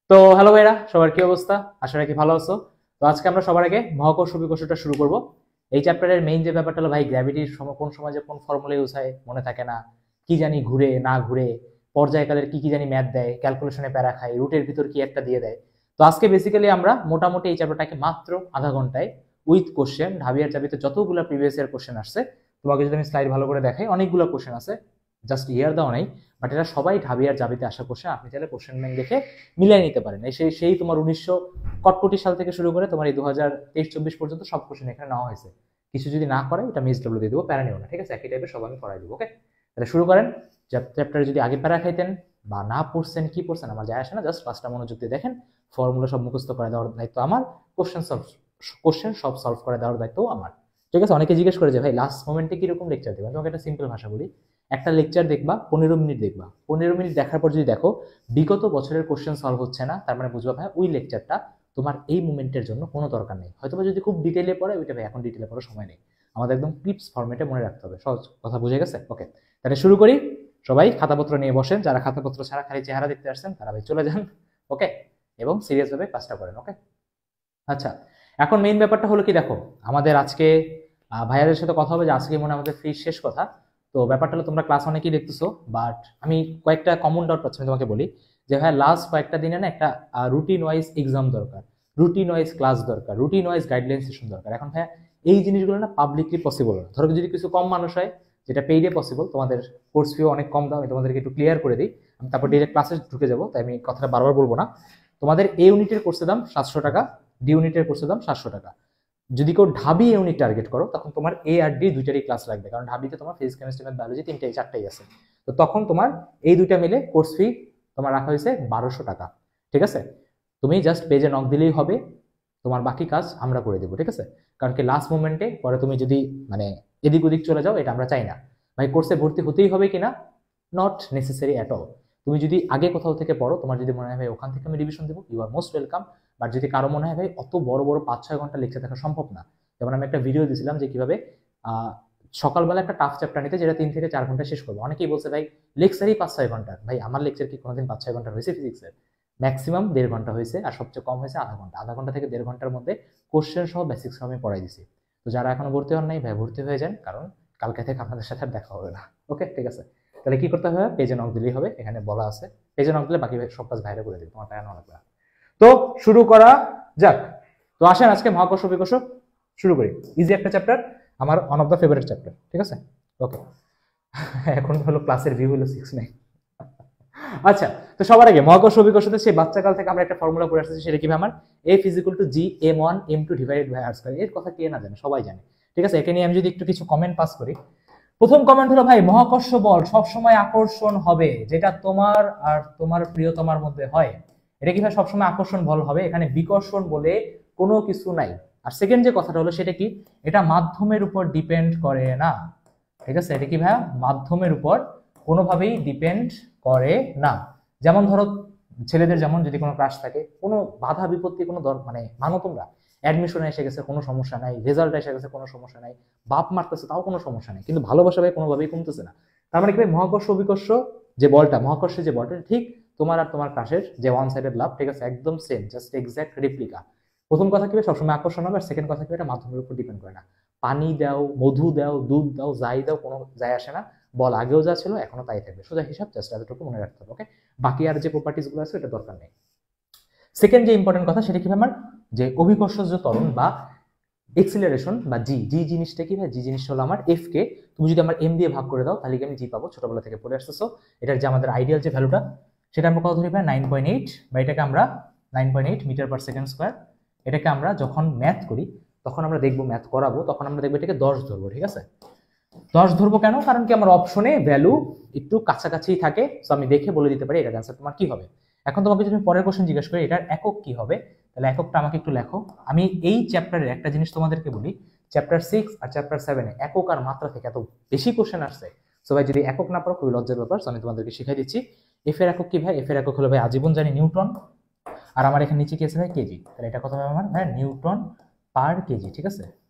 তো হ্যালো ভাইরা, সবার কি অবস্থা? আশা রাখি ভালো আছো। তো আজকে আমরা সবার আগে মহাকর্ষ বিকর্ষটা শুরু করব। এই চ্যাপ্টারের মেইন যে ব্যাপারটা হলো ভাই, গ্র্যাভিটির কোন সময় যে কোন ফর্মুলা ইউজ হয় মনে থাকে না, কি জানি ঘুরে না ঘুরে, পর্যায়কালের কি কি জানি ম্যাথ দেয়, ক্যালকুলেশনে প্যারা খায়, রুটের ভিতর কি একটা দিয়ে দেয়। তো আজকে বেসিক্যালি আমরা মোটামুটি এই চ্যাপ্টারটাকে মাত্র আধা ঘন্টায় উইথ কোশ্চেন, ঢাবিয়ার চাবিতে যতগুলো প্রিভিয়াস ইয়ার কোশ্চেন আসছে, তোমাকে যদি আমি স্লাইড ভালো করে দেখাই, অনেকগুলো কোশ্চেন আছে, জাস্ট ইয়ার দাও নাই, বাট এটা সবাই ঢাবিয়ার জাবিতে আসা কোশ্চেন। আপনি চাইলে কোশ্চেন ব্যাংক দেখে মিলিয়ে নিতে পারেন। সেই তোমার 1900 সাল থেকে শুরু করে তোমার এই 2023-24 পর্যন্ত সব কোশ্চেন এখানে নেওয়া হয়েছে। কিছু যদি না করে এটা মিস ডব্লিউ দিয়ে দেবো, প্যারা নিও না, ঠিক আছে? একই টাইপের সব আমি করাই দেবো। ওকে, তাহলে শুরু করেন। চ্যাপ্টারে যদি আগে প্যারা খাইতেন বা না পড়ছেন, কি পড়ছেন আমার যায় আসে না, জাস্ট ক্লাসটা মনোযোগ দিয়ে দেখেন। ফর্মুলা সব মুখস্থ করে দেওয়ার দায়িত্ব আমার, কোশ্চেন সব সলভ করে দেওয়ার দায়িত্বও আমার, ঠিক আছে? অনেকে জিজ্ঞেস করে যে ভাই লাস্ট মোমেন্টে কিরকম লেকচার দেবেন। তোমাকে একটা সিম্পল ভাষা বলি, একটা লেকচার দেখবা 15 মিনিট দেখবা, 15 মিনিট দেখার পর যদি দেখো বিগত বছরের কোশ্চেন সলভ হচ্ছে না, তার মানে বুঝবা ভাই ওই লেকচারটা তোমার এই মুমেন্টের জন্য কোনো দরকার নেই। হয়তো যদি খুব ডিটেলে পড়ে, ওইটা ভাই এখন ডিটেলে পড়ার সময় নেই, আমাদের একদম ক্লিপস ফরম্যাটে মনে রাখতে হবে। সহজ কথা বুঝে গেছে? ওকে, তাহলে শুরু করি। সবাই খাতাপত্র নিয়ে বসেন, যারা খাতাপত্র ছাড়া খালি চেহারা দেখতে আসছেন তারা ভাই চলে যান। ওকে, এবং সিরিয়াস ভাবে ক্লাসটা করেন। ওকে, আচ্ছা, এখন মেইন ব্যাপারটা হলো কি, দেখো আমাদের আজকে ভাইয়াদের সাথে কথা হবে যে আজকে মনে হয় আমাদের ফ্রি শেষ কথা। তো ব্যাপারটা হলো তোমরা ক্লাস অনেকেই দেখতেছো, বাট আমি কয়েকটা কমন ডাউট পাচ্ছি, আমি তোমাকে বলি যে ভাই লাস্ট কয়েকটা দিনে না একটা রুটিন ওয়াইজ এক্সাম দরকার, রুটিন ওয়াইজ ক্লাস দরকার, রুটিন ওয়াইজ গাইডলাইন সেশন দরকার। এখন ভাইয়া এই জিনিসগুলো না পাবলিকলি পসিবল না। ধরো যদি কিছু কম মানুষ হয়, যেটা পেইডে পসিবল, তোমাদের কোর্স ফিও অনেক কম দাও, আমি তোমাদেরকে একটু ক্লিয়ার করে দিই, আমি তারপর ডিরেক্ট ক্লাসে ঢুকে যাবো, তাই আমি কথাটা বারবার বলবো না। তোমাদের এ ইউনিটের কোর্সের দাম 700 টাকা, ডি ইউনিটের কোর্সের দাম 700 টাকা। যদি কেউ ঢাবি ইউনিট টার্গেট করো, তখন তোমার এ আর ডি দুইটারই ক্লাস লাগবে, কারণ ঢাবিতে তোমার ফিজিক্স কেমিস্ট্রি ম্যাথ বায়োলজি তিনটাই চারটাই আছে। তো তখন তোমার এই দুইটা মিলে কোর্স ফি তোমার রাখা হয়েছে 1200 টাকা, ঠিক আছে? তুমি জাস্ট পেজে নক দিলেই হবে, তোমার বাকি কাজ আমরা করে দেবো, ঠিক আছে? কারণ কি লাস্ট মোমেন্টে পরে তুমি যদি মানে এদিক ওদিক চলে যাও, এটা আমরা চাই না। ভাই কোর্সে ভর্তি হতেই হবে কিনা, নট নেসেসারি অ্যাট অল। তুমি যদি আগে কোথাও থেকে পড়ো, তোমার যদি মনে হয় ভাই ওখান থেকে আমি রিভিশন দেবো, you are most welcome. But যদি কারো মনে হয় ভাই অত বড় বড় 5-6 ঘন্টা লেকচার দেখা সম্ভব না, যেমন আমি একটা ভিডিও দিয়েছিলাম যে কিভাবে সকালবেলা একটা টাফ চ্যাপ্টার নিতে, যেটা 3 থেকে 4 ঘন্টা শেষ করবো। অনেকেই বলছে ভাই লেকচারই 5-6 ঘন্টা। ভাই আমার লেকচার কি কোনোদিন 5-6 ঘন্টা হয়েছে? ফিজিক্সের ম্যাক্সিমাম 1.5 ঘন্টা হয়েছে, আর সবচেয়ে কম হয়েছে আধা ঘন্টা। আধা ঘন্টা থেকে 1.5 ঘন্টার মধ্যে কোশ্চেন সহ বেসিক্স আমি পড়াই দিছি। তো যারা এখনো ভর্তি হন নাই ভাই ভর্তি হয়ে যান, কারণ কালকে থেকে আপনাদের সাথে আর দেখা হবে না। ওকে, ঠিক আছে? তাহলে কি করতে হবে? পেজে নক দিলেই হবে, এখানে বলা আছে। পেজে নক দিলে বাকি সব কাজ ভাইরা করে দিবে, তোমার টাকা নেওয়া লাগবে না। তো শুরু করা যাক। তো আসেন আজকে মহাকর্ষ বিকর্ষ শুরু করি। ইজি একটা চ্যাপ্টার, আমার one of the favourite chapter, ঠিক আছে? ওকে, এখন হলো ক্লাসের ভিউ হলো 6-9। আচ্ছা, তো সবার আগে মহাকর্ষ বিকর্ষতে সেই বাচ্চাকাল থেকে আমরা একটা ফর্মুলা পড়ে আসতেছি, সেটা কি আমার F is equal to G m1 m2 divided by R square. এর কথা কে না জানে, সবাই জানে, ঠিক আছে? একে নিয়ে আমি যদি একটু কিছু কমেন্ট পাস করি, প্রথম কমেন্ট হলো ভাই মহাকর্ষ বল সবসময় আকর্ষণ হবে, যেটা তোমার আর তোমার প্রিয়তমার মধ্যে হয়, এটা কি ভাই সবসময় আকর্ষণ বল হবে? এখানে বিকর্ষণ বলে কোনো কিছু নাই। আর সেকেন্ড যে কথাটা হলো সেটা কি, এটা মাধ্যমের উপর ডিপেন্ড করে না, ঠিক আছে? এটা কি ভাই মাধ্যমের উপর কোনোভাবেই ডিপেন্ড করে না। যেমন ধরো ছেলেদের যেমন যদি কোনো ক্রাশ থাকে, কোনো বাধা বিপত্তি কোনো মানে মানো তোমরা, অ্যাডমিশনে এসে গেছে কোনো সমস্যা নাই, রেজাল্ট এসে গেছে কোনো সমস্যা নাই, বাপ মারতেছে তাও কোনো সমস্যা নেই, কিন্তু ভালোবাসা ভাই কোনোভাবেই কমতেছে না। তার মানে কি ভাই মহাকর্ষ বিকর্ষ যে বলটা, মহাকর্ষের যে বলটা ঠিক তোমার আর তোমার ক্রাশের যে ওয়ান সাইডেড লাভ, ঠিক আছে? একদম সেম, জাস্ট এক্সাক্ট রেপ্লিকা। প্রথম কথা কি সবসময় আকর্ষণ হবে, আর সেকেন্ড কথা কি এটা মাধ্যমের উপর ডিপেন্ড করে না। পানি দাও, মধু দাও, দুধ দাও, যাই দাও, কোনো যায় আসে না। বল আগেও যা ছিল এখনো তাই থাকবে, সোজা হিসাব, জাস্ট এতটুকু মনে রাখতে হবে। ওকে, বাকি আর যে প্রপার্টিস গুলো আছে এটা দরকার নেই। সেকেন্ড যে ইম্পর্টেন্ট কথা সেটা কি আমার যে অভিকর্ষজ ত্বরণ বা এক্সিলারেশন বা জি, জি জিনিসটা কি ভাই? জি জিনিসটা হলো আমার এফ কে তুমি যদি আমার এম দিয়ে ভাগ করে দাও তাহলে কি আমি জি পাবো, ছোটবেলা থেকে পড়ে আসতেছো। এটার যে আমাদের আইডিয়াল যে ভ্যালুটা সেটা আমরা কত ধরি ভাই? 9.8, বা এটাকে আমরা 9.8 মিটার পার সেকেন্ড স্কোয়ার। এটাকে আমরা যখন ম্যাথ করি, তখন আমরা দেখবো, ম্যাথ করাবো তখন আমরা দেখবো এটাকে 10 ধরবো, ঠিক আছে? 10 ধরবো কেন? কারণ কি আমার অপশনে ভ্যালু একটু কাছাকাছি থাকে, তো আমি দেখে বলে দিতে পারি এটার অ্যান্সার তোমার কি হবে। এখন তোমাকে যদি পরের কোশ্চেন জিজ্ঞেস করি এটার একক কি হবে, তাহলে এককটা আমাকে একটু লেখো। আমি এই চ্যাপ্টারের একটা জিনিস তোমাদেরকে বলি, চ্যাপ্টার 6 আর চ্যাপ্টার 7 একক আর মাত্রা থেকে এত বেশি কোশ্চেন আসছে। সো ভাই যদি একক না পারো খুবই লজ্জার ব্যাপার, আমি তোমাদেরকে শিখাই দিচ্ছি। এফ এর একক কি ভাই? এফ এর একক হলো ভাই আজীবন জানি নিউটন, আর আমার এখানে নিচে কি আছে ভাই? কেজি। তাহলে এটা কত হবে আমার ভাই? নিউটন পার কেজি, ঠিক আছে?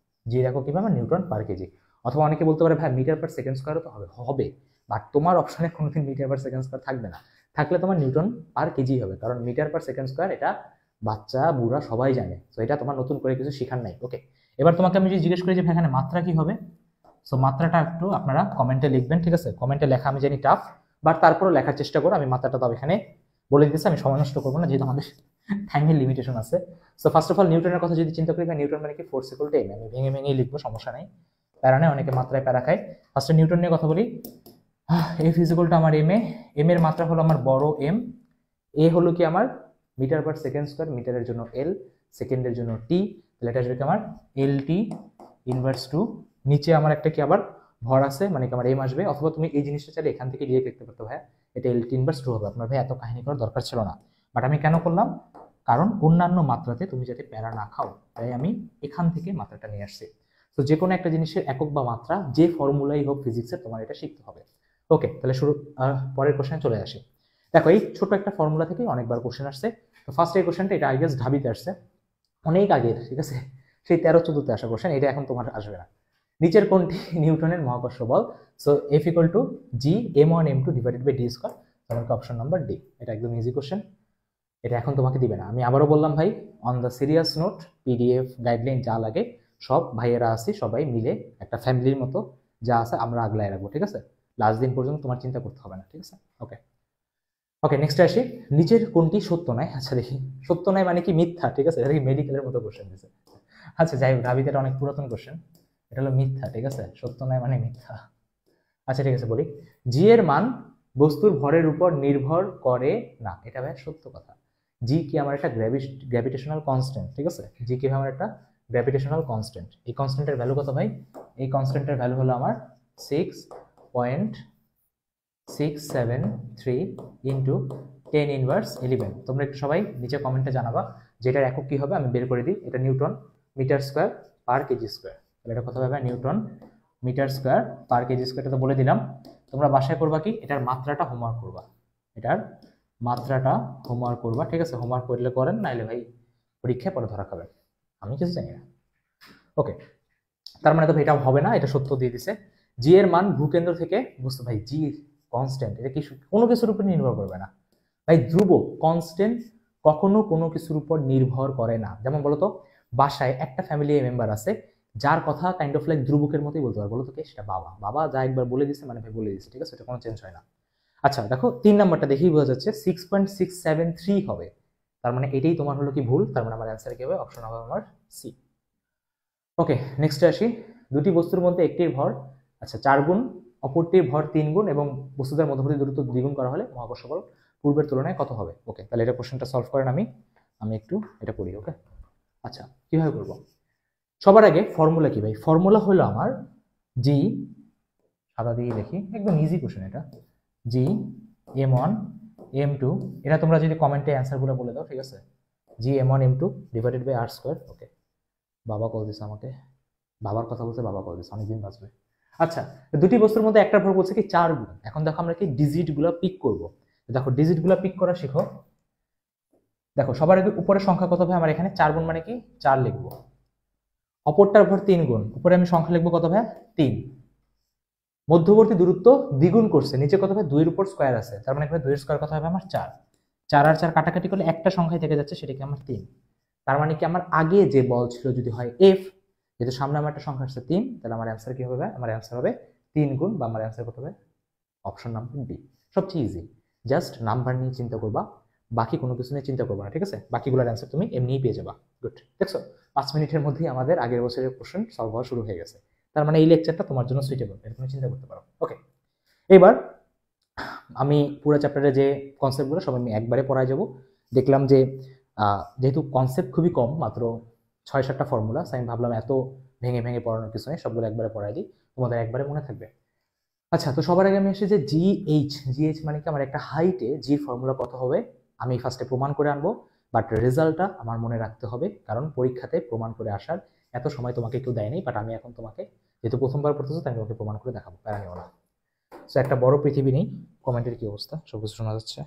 জি একক কি ভাই? আমার নিউটন পার কেজি। অথবা অনেকে বলতে পারে ভাই মিটার পার সেকেন্ড স্কোয়ারও তো হবে, হবে, বাট তোমার অপশনে কোনোদিন মিটার পার সেকেন্ড স্কোয়ার থাকবে না, থাকলে তোমার নিউটন পার কেজি হবে, কারণ মিটার পার সেকেন্ড স্কোয়ার এটা বাচ্চা বুড়া সবাই জানে, তো এটা তোমার নতুন করে কিছু শেখার নাই। ওকে, এবার তোমাকে আমি যদি জিজ্ঞেস করি যে ভাই এখানে মাত্রা কি হবে, সো মাত্রাটা একটু আপনারা কমেন্টে লিখবেন, ঠিক আছে? কমেন্টে লেখা আমি জানি টাফ, বাট তারপরও লেখার চেষ্টা করো। আমি মাত্রাটা তো এখানে বলে দিতেছি, আমি সময় নষ্ট করবো না যেহেতু আমাদের টাইমের লিমিটেশন আছে। সো ফার্স্ট অফ অল নিউটনের কথা যদি চিন্তা করি, নিউটন মানে কি ফোর্স ইকুয়াল টু এম, আমি ভেঙে ভেঙেই লিখবো, সমস্যা নেই, প্যারা নেই, অনেকে মাত্রায় প্যারা খায়। ফার্স্টে নিউটন নিয়ে কথা বলি। এফ ইজ ইকুয়াল টু আমার এম এ, এম এর মাত্রা হলো আমার বড় এম, এ হলো কি আমার মিটার পার সেকেন্ড স্কোয়ার, মিটারের জন্য এল, সেকেন্ডের জন্য টি, তাহলে এটা আসবে কি আমার এল টি ইনভার্স টু, নিচে আমার একটা কি আবার ভর আছে মানে কি আমার এম আসবে, অথবা তুমি এই জিনিসটা চাইলে এখান থেকে ডিরেক্ট লিখতে পারতো ভাই, এটা এল টি ইনভার্স টু হবে। আপনার ভাই এত কাহিনী করার দরকার ছিল না, বাট আমি কেন করলাম, কারণ অন্যান্য মাত্রাতে তুমি যাতে প্যারা না খাও, তাই আমি এখান থেকে মাত্রাটা নিয়ে আসছি। তো যে কোনো একটা জিনিসের একক বা মাত্রা যে ফর্মুলাই হোক ফিজিক্সের, তোমার এটা শিখতে হবে। ওকে, তাহলে শুরু, পরের কোশ্চেনে চলে আসি। দেখো এই ছোট একটা ফর্মুলা থেকে অনেকবার কোশ্চেন আসছে। তো ফার্স্ট এই কোশ্চেনটা, এটা আই গেস ঢাবিতে আসছে অনেক আগের, ঠিক আছে, সেই 13-14তে আসা কোশ্চেন, এটা এখন তোমার আসবে না। নিচের কোনটি নিউটনের মহাকর্ষ বল? So F equal to G M one M two divided by D square, তোমাকে অপশন নাম্বার ডি, এটা একদম ইজি কোশ্চেন, এটা এখন তোমাকে দিবে না। আমি আবারও বললাম ভাই, on the serious note, PDF guideline যা লাগে সব ভাইয়েরা আছি, সবাই মিলে একটা ফ্যামিলির মতো যা আছে আমরা আগলায় রাখবো, ঠিক আছে? লাস্ট দিন পর্যন্ত তোমার চিন্তা করতে হবে না, ঠিক আছে? ওকে ওকে, নেক্সট আসি, নিচের কোনটি সত্য নয়? আচ্ছা দেখি, সত্য নয় মানে কি মিথ্যা, ঠিক আছে? এটা কি মেডিকেলের মতো কোশ্চেন দিয়েছে। আচ্ছা যাই হোক, ঢাবিতে এটা অনেক পুরাতন কোশ্চেন, এটা হলো মিথ্যা, ঠিক আছে? সত্য নয় মানে মিথ্যা। আচ্ছা ঠিক আছে বলি, জি এর মান বস্তুর ভরের উপর নির্ভর করে না, এটা ভাই সত্য কথা। জি কি আমার একটা গ্র্যাভিটেশনাল কনস্ট্যান্ট, ঠিক আছে? জি কি আমার একটা গ্র্যাভিটেশনাল কনস্ট্যান্ট। এই কনস্ট্যান্টের ভ্যালু কত ভাই? এই কনস্ট্যান্টের ভ্যালু হলো আমার 6.673 ইন্টু 10^11। তোমরা একটু সবাই নিচে কমেন্টে জানাবা যে এটার একক কি হবে, আমি বের করে দিই। এটা newton metre square per kg square, তাহলে এটা কত হবে? Newton metre square per kg square, এটা তো বলে দিলাম। তোমরা বাসায় করবা কি, এটার মাত্রাটা হোমওয়ার্ক করবা, এটার মাত্রাটা হোমওয়ার্ক করবা, ঠিক আছে? হোমওয়ার্ক করলে করেন, নাইলে ভাই পরীক্ষায় পরে ধরা খাবেন, আমি কিছু জানি না। ওকে, তার মানে তো এটা হবে না, এটা সত্য দিয়ে দিছে। জি এর মান ভূকেন্দ্র থেকে, বুঝতে ভাই জি কনস্ট্যান্ট, এটা কি কোনো কিছুর উপর নির্ভর করবে না ভাই, ধ্রুব কনস্ট্যান্ট কখনো কোনো কিছুর উপর নির্ভর করে না। যেমন বলতো, বাসায় একটা ফ্যামিলি মেম্বার আছে যার কথা কাইন্ড অফ লাইক ধ্রুবকের মতোই বলতে পারো, বলতো কে? সেটা বাবা, বাবা যা একবার বলে দিচ্ছে মানে ভাই বলে দিচ্ছে, ঠিক আছে? এটা কোনো চেঞ্জ হয় না। আচ্ছা দেখো 3 নাম্বারটা দেখেই বোঝা যাচ্ছে 6.673 হবে, তার মানে এটাই তোমার হলো কি ভুল, তার মানে আমার অ্যান্সার কি হবে? অপশন হবে আমার সি। ওকে, নেক্সটে আসি, দুটি বস্তুর মধ্যে একটির ভর 4 গুণ, অপরটির ভর 3 গুণ এবং বস্তুদের মধ্যবর্তী দূরত্ব দ্বিগুণ করা হলে মহাকর্ষ বল পূর্বের তুলনায় কত হবে? ওকে, তাহলে এটা কোশ্চেনটা সলভ করেন, আমি একটু এটা করি। ওকে, আচ্ছা কিভাবে করব? সবার আগে ফর্মুলা কি ভাই? ফর্মুলা হলো আমার জি, সাদা দিয়ে দেখি, একদম ইজি কোশ্চেন এটা, জি m1 m2, এটা তোমরা যদি কমেন্টে অ্যান্সারগুলো বলে দাও, ঠিক আছে? G m1 m2 divided by r square. Okay, বাবা কল দিছে আমাকে, বাবার কথা বলছে, বাবা কল দিছে, অনেকদিন বাঁচবে। আচ্ছা, দুটি বস্তুর মধ্যে একটা ভর বলছে কি 4 গুণ। এখন দেখো আমরা কি ডিজিট গুলো পিক করব। দেখো ডিজিট গুলো পিক করা শিখো। দেখো সবার আগে উপরে সংখ্যা কত ভাই? আমার এখানে 4 গুণ মানে কি 4 লিখবো, অপরটার ভর 3 গুণ, উপরে আমি সংখ্যা লিখবো কত ভাই? 3। মধ্যবর্তী দূরত্ব দ্বিগুণ করছে, নিচে কত ভাই? 2 এর উপর স্কয়ার আছে, তার মানে ভাই 2 এর স্কয়ার কত হবে? আমার 4। 4 আর 4 কাটাকাটি করলে একটা সংখ্যায় থেকে যাচ্ছে, সেটা কি আমার 3। তার মানে কি আমার আগে যে বল ছিল যদি হয় এফ, যেহেতু সামনে আমার একটা সংখ্যা আসছে 3, তাহলে আমার অ্যান্সার কি হবে? আমার অ্যান্সার হবে 3 গুণ, বা আমার অ্যান্সার কত হবে? অপশন নাম্বার ডি, সবচেয়ে ইজি। জাস্ট নাম্বার নিয়ে চিন্তা করবা, বাকি কোনো কিছু নিয়ে চিন্তা করবা না, ঠিক আছে? বাকিগুলোর অ্যান্সার তুমি এমনিই পেয়ে যাবা। গুড, দেখছো 5 মিনিটের মধ্যেই আমাদের আগের বছরের কোশ্চেন সলভ হওয়া শুরু হয়ে গেছে। তার মানে এই লেকচারটা তোমার জন্য সুইটেবল, এটা তুমি চিন্তা করতে পারো। ওকে, এবার আমি পুরো চ্যাপ্টারে যে কনসেপ্টগুলো সব আমি একবারে পড়ায় যাব। দেখলাম যে যেহেতু কনসেপ্ট খুবই কম, মাত্র 6-7টা ফর্মুলা, আমি ভাবলাম এত ভেঙে ভেঙে পড়ানোর কিছু নেই, সবগুলো একবারে পড়াই দিই, তোমাদের একবারে মনে থাকবে। আচ্ছা, তো সবার আগে আমি এসে যে জিএইচ মানে কি আমার একটা হাইটে জির ফর্মুলা কত হবে আমি ফার্স্টে প্রমাণ করে আনবো, বাট রেজাল্টটা আমার মনে রাখতে হবে, কারণ পরীক্ষাতে প্রমাণ করে আসার এত সময় তোমাকে কেউ দেয়নি, বাট আমি এখন তোমাকে, যেহেতু প্রথমবার পড়তেছো, তাই আমি তোমাকে প্রমাণ করে দেখাবো, প্যারা নিও না। সো একটা বড় পৃথিবী নেই, কমেন্টের কি অবস্থা? সব কিছু শোনা যাচ্ছে।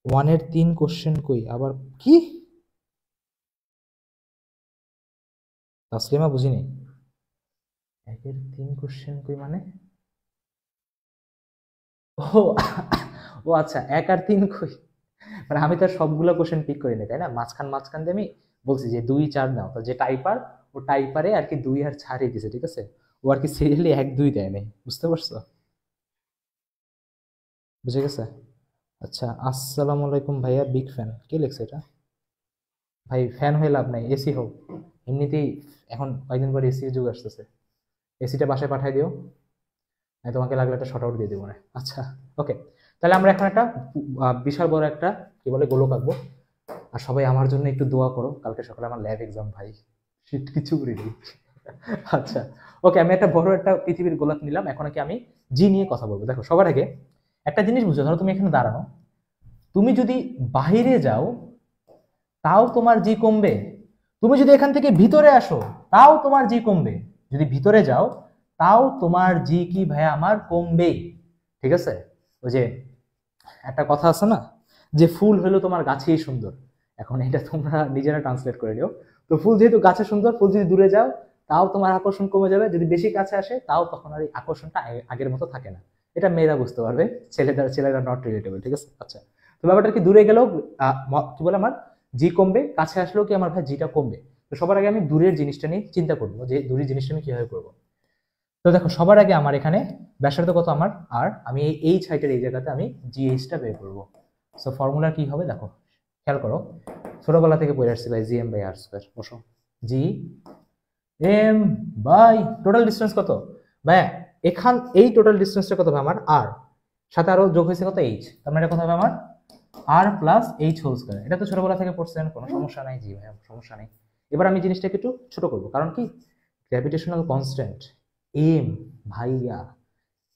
1 এর 3 কোশ্চেন কই আবার? কি তাসলিমা, বুঝিনি। 1 এর 3 কোশ্চেন কই মানে? ও ও আচ্ছা, 1 আর 3 কই? মানে আমি তো আর সবগুলো কোশ্চেন পিক করিনি, তাই না? মাঝখান দিয়ে আমি বলছি যে 2 4 নাও, তো যে টাইপার ও টাইপারে আর কি 2 আর 4 দিছে, ঠিক আছে? ও আর কি সিরিয়ালি 1 2 দেয় নাই, বুঝতে পারছো? বুঝে গেছে? আচ্ছা, আসসালামু আলাইকুম ভাইয়া, বিগ ফ্যান। কে লিখছে এটা? ভাই ফ্যান হয়ে লাভ নাই, এসি হোক। এমনিতেই এখন কয়েকদিন পর এসি যুগ আসতেছে, এসিটা বাসায় পাঠাই দিও, আমি তোমাকে লাগলে একটা শর্ট আউট দিয়ে দেবো না। আচ্ছা, ওকে। তাহলে আমরা এখন একটা বিশাল বড় একটা কি বলে গোলক আঁকবো। আর সবাই আমার জন্য একটু দোয়া করো, কালকে সকালে আমার ল্যাব এক্সাম ভাই, শীত কিছু করি নেই। আচ্ছা, ওকে, আমি একটা বড় একটা পৃথিবীর গোলক নিলাম। এখন কি আমি জি নিয়ে কথা বলবো। দেখো, সবার আগে একটা জিনিস বুঝো, ধরো তুমি এখানে দাঁড়ানো, তুমি যদি বাহিরে যাও তাও তোমার জি কমবে, তুমি যদি এখান থেকে ভিতরে আসো তাও তোমার জি কমবে, যদি ভিতরে যাও তাও তোমার জি কি ভাইয়া আমার কমবেই, ঠিক আছে? ওই যে একটা কথা আছে না, যে ফুল হলো তোমার গাছেই সুন্দর। এখন এটা তোমরা নিজেরা ট্রান্সলেট করে নিও। তো ফুল যেহেতু গাছে সুন্দর, ফুল যদি দূরে যাও তাও তোমার আকর্ষণ কমে যাবে, যদি বেশি কাছে আসে তাও তখন আর এই আকর্ষণটা আগের মতো থাকে না। এটা মেয়েরা বুঝতে পারবে, ছেলেরা নট রিলেটেবল, ঠিক আছে? আচ্ছা, তো ব্যাপারটা কি, দূরে গেলেও কি বলে আমার জি কমবে, কাছে আসলেও কি আমার ভাই জিটা কমবে। তো সবার আগে আমি দূরের জিনিসটা নিয়ে চিন্তা করবো, যে দূরের জিনিসটা আমি কিভাবে করবো। তো দেখো, সবার আগে আমার এখানে ব্যাসার্ধ কত আমার আর, আমি এই এইচ হাইটের এই জায়গাতে আমি জিএইচটা বের করবো। সো ফর্মুলা কি হবে দেখো, খেয়াল করো, ছোটবেলা থেকে পড়ে আসছি ভাই, G M by R square. বসো, G M by total distance কত ভাই, এখান এই টোটাল ডিস্টেন্সটা কত হবে আমার আর, সাথে আরো যোগ হয়েছে কত এইচ, তার মানে কত হবে আমার R plus H whole square. এটা তো ছোটবেলা থেকে পড়ছেন, কোনো সমস্যা নাই। জি ভাই, সমস্যা নেই। এবার আমি জিনিসটাকে একটু ছোট করবো, কারণ কি গ্র্যাভিটেশনাল কনস্ট্যান্ট এম, ভাইয়া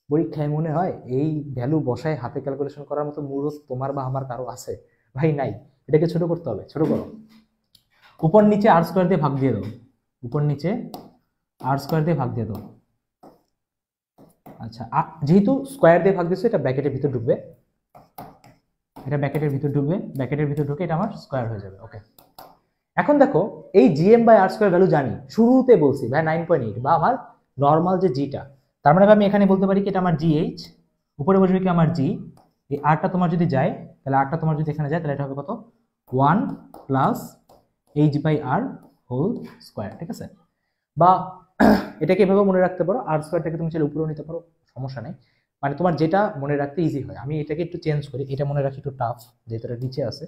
পরীক্ষায় মনে হয় এই ভ্যালু বসায় হাতে ক্যালকুলেশন করার মতো মূর্খ তোমার বা আমার কারো আছে? ভাই নাই। এটাকে ছোট করতে হবে, ছোট করো, উপর নিচে আর স্কোয়ার দিয়ে ভাগ দিয়ে দাও, উপর নিচে আর স্কোয়ার দিয়ে ভাগ দিয়ে দাও। আচ্ছা, যেহেতু স্কোয়ার দিয়ে ভাগ দিচ্ছে, এটা ব্র্যাকেটের ভিতর ঢুকবে, এটা ব্র্যাকেটের ভিতর ঢুকবে, ব্র্যাকেটের ভিতর ঢুকে এটা আমার স্কোয়ার হয়ে যাবে। ওকে, এখন দেখো, এই GM by R square value জানি, শুরুতে বলছি ভাই 9.8 বা আমার নর্মাল যে জিটা, তার মানে আমি এখানে বলতে পারি কি এটা আমার জিএইচ, উপরে বসবে কি আমার জি, এই আরটা তোমার যদি যায়, তাহলে আরটা তোমার যদি এখানে যায় তাহলে এটা হবে কত, 1 plus H by R whole square, ঠিক আছে? বা এটাকে এভাবে মনে রাখতে পারো, আর স্কোয়ারটাকে তুমি চাইলে উপরেও নিতে পারো, সমস্যা নেই। মানে তোমার যেটা মনে রাখতে ইজি হয়। আমি এটাকে একটু চেঞ্জ করি, এটা মনে রাখি একটু টাফ, যেহেতু এটা নিচে আছে।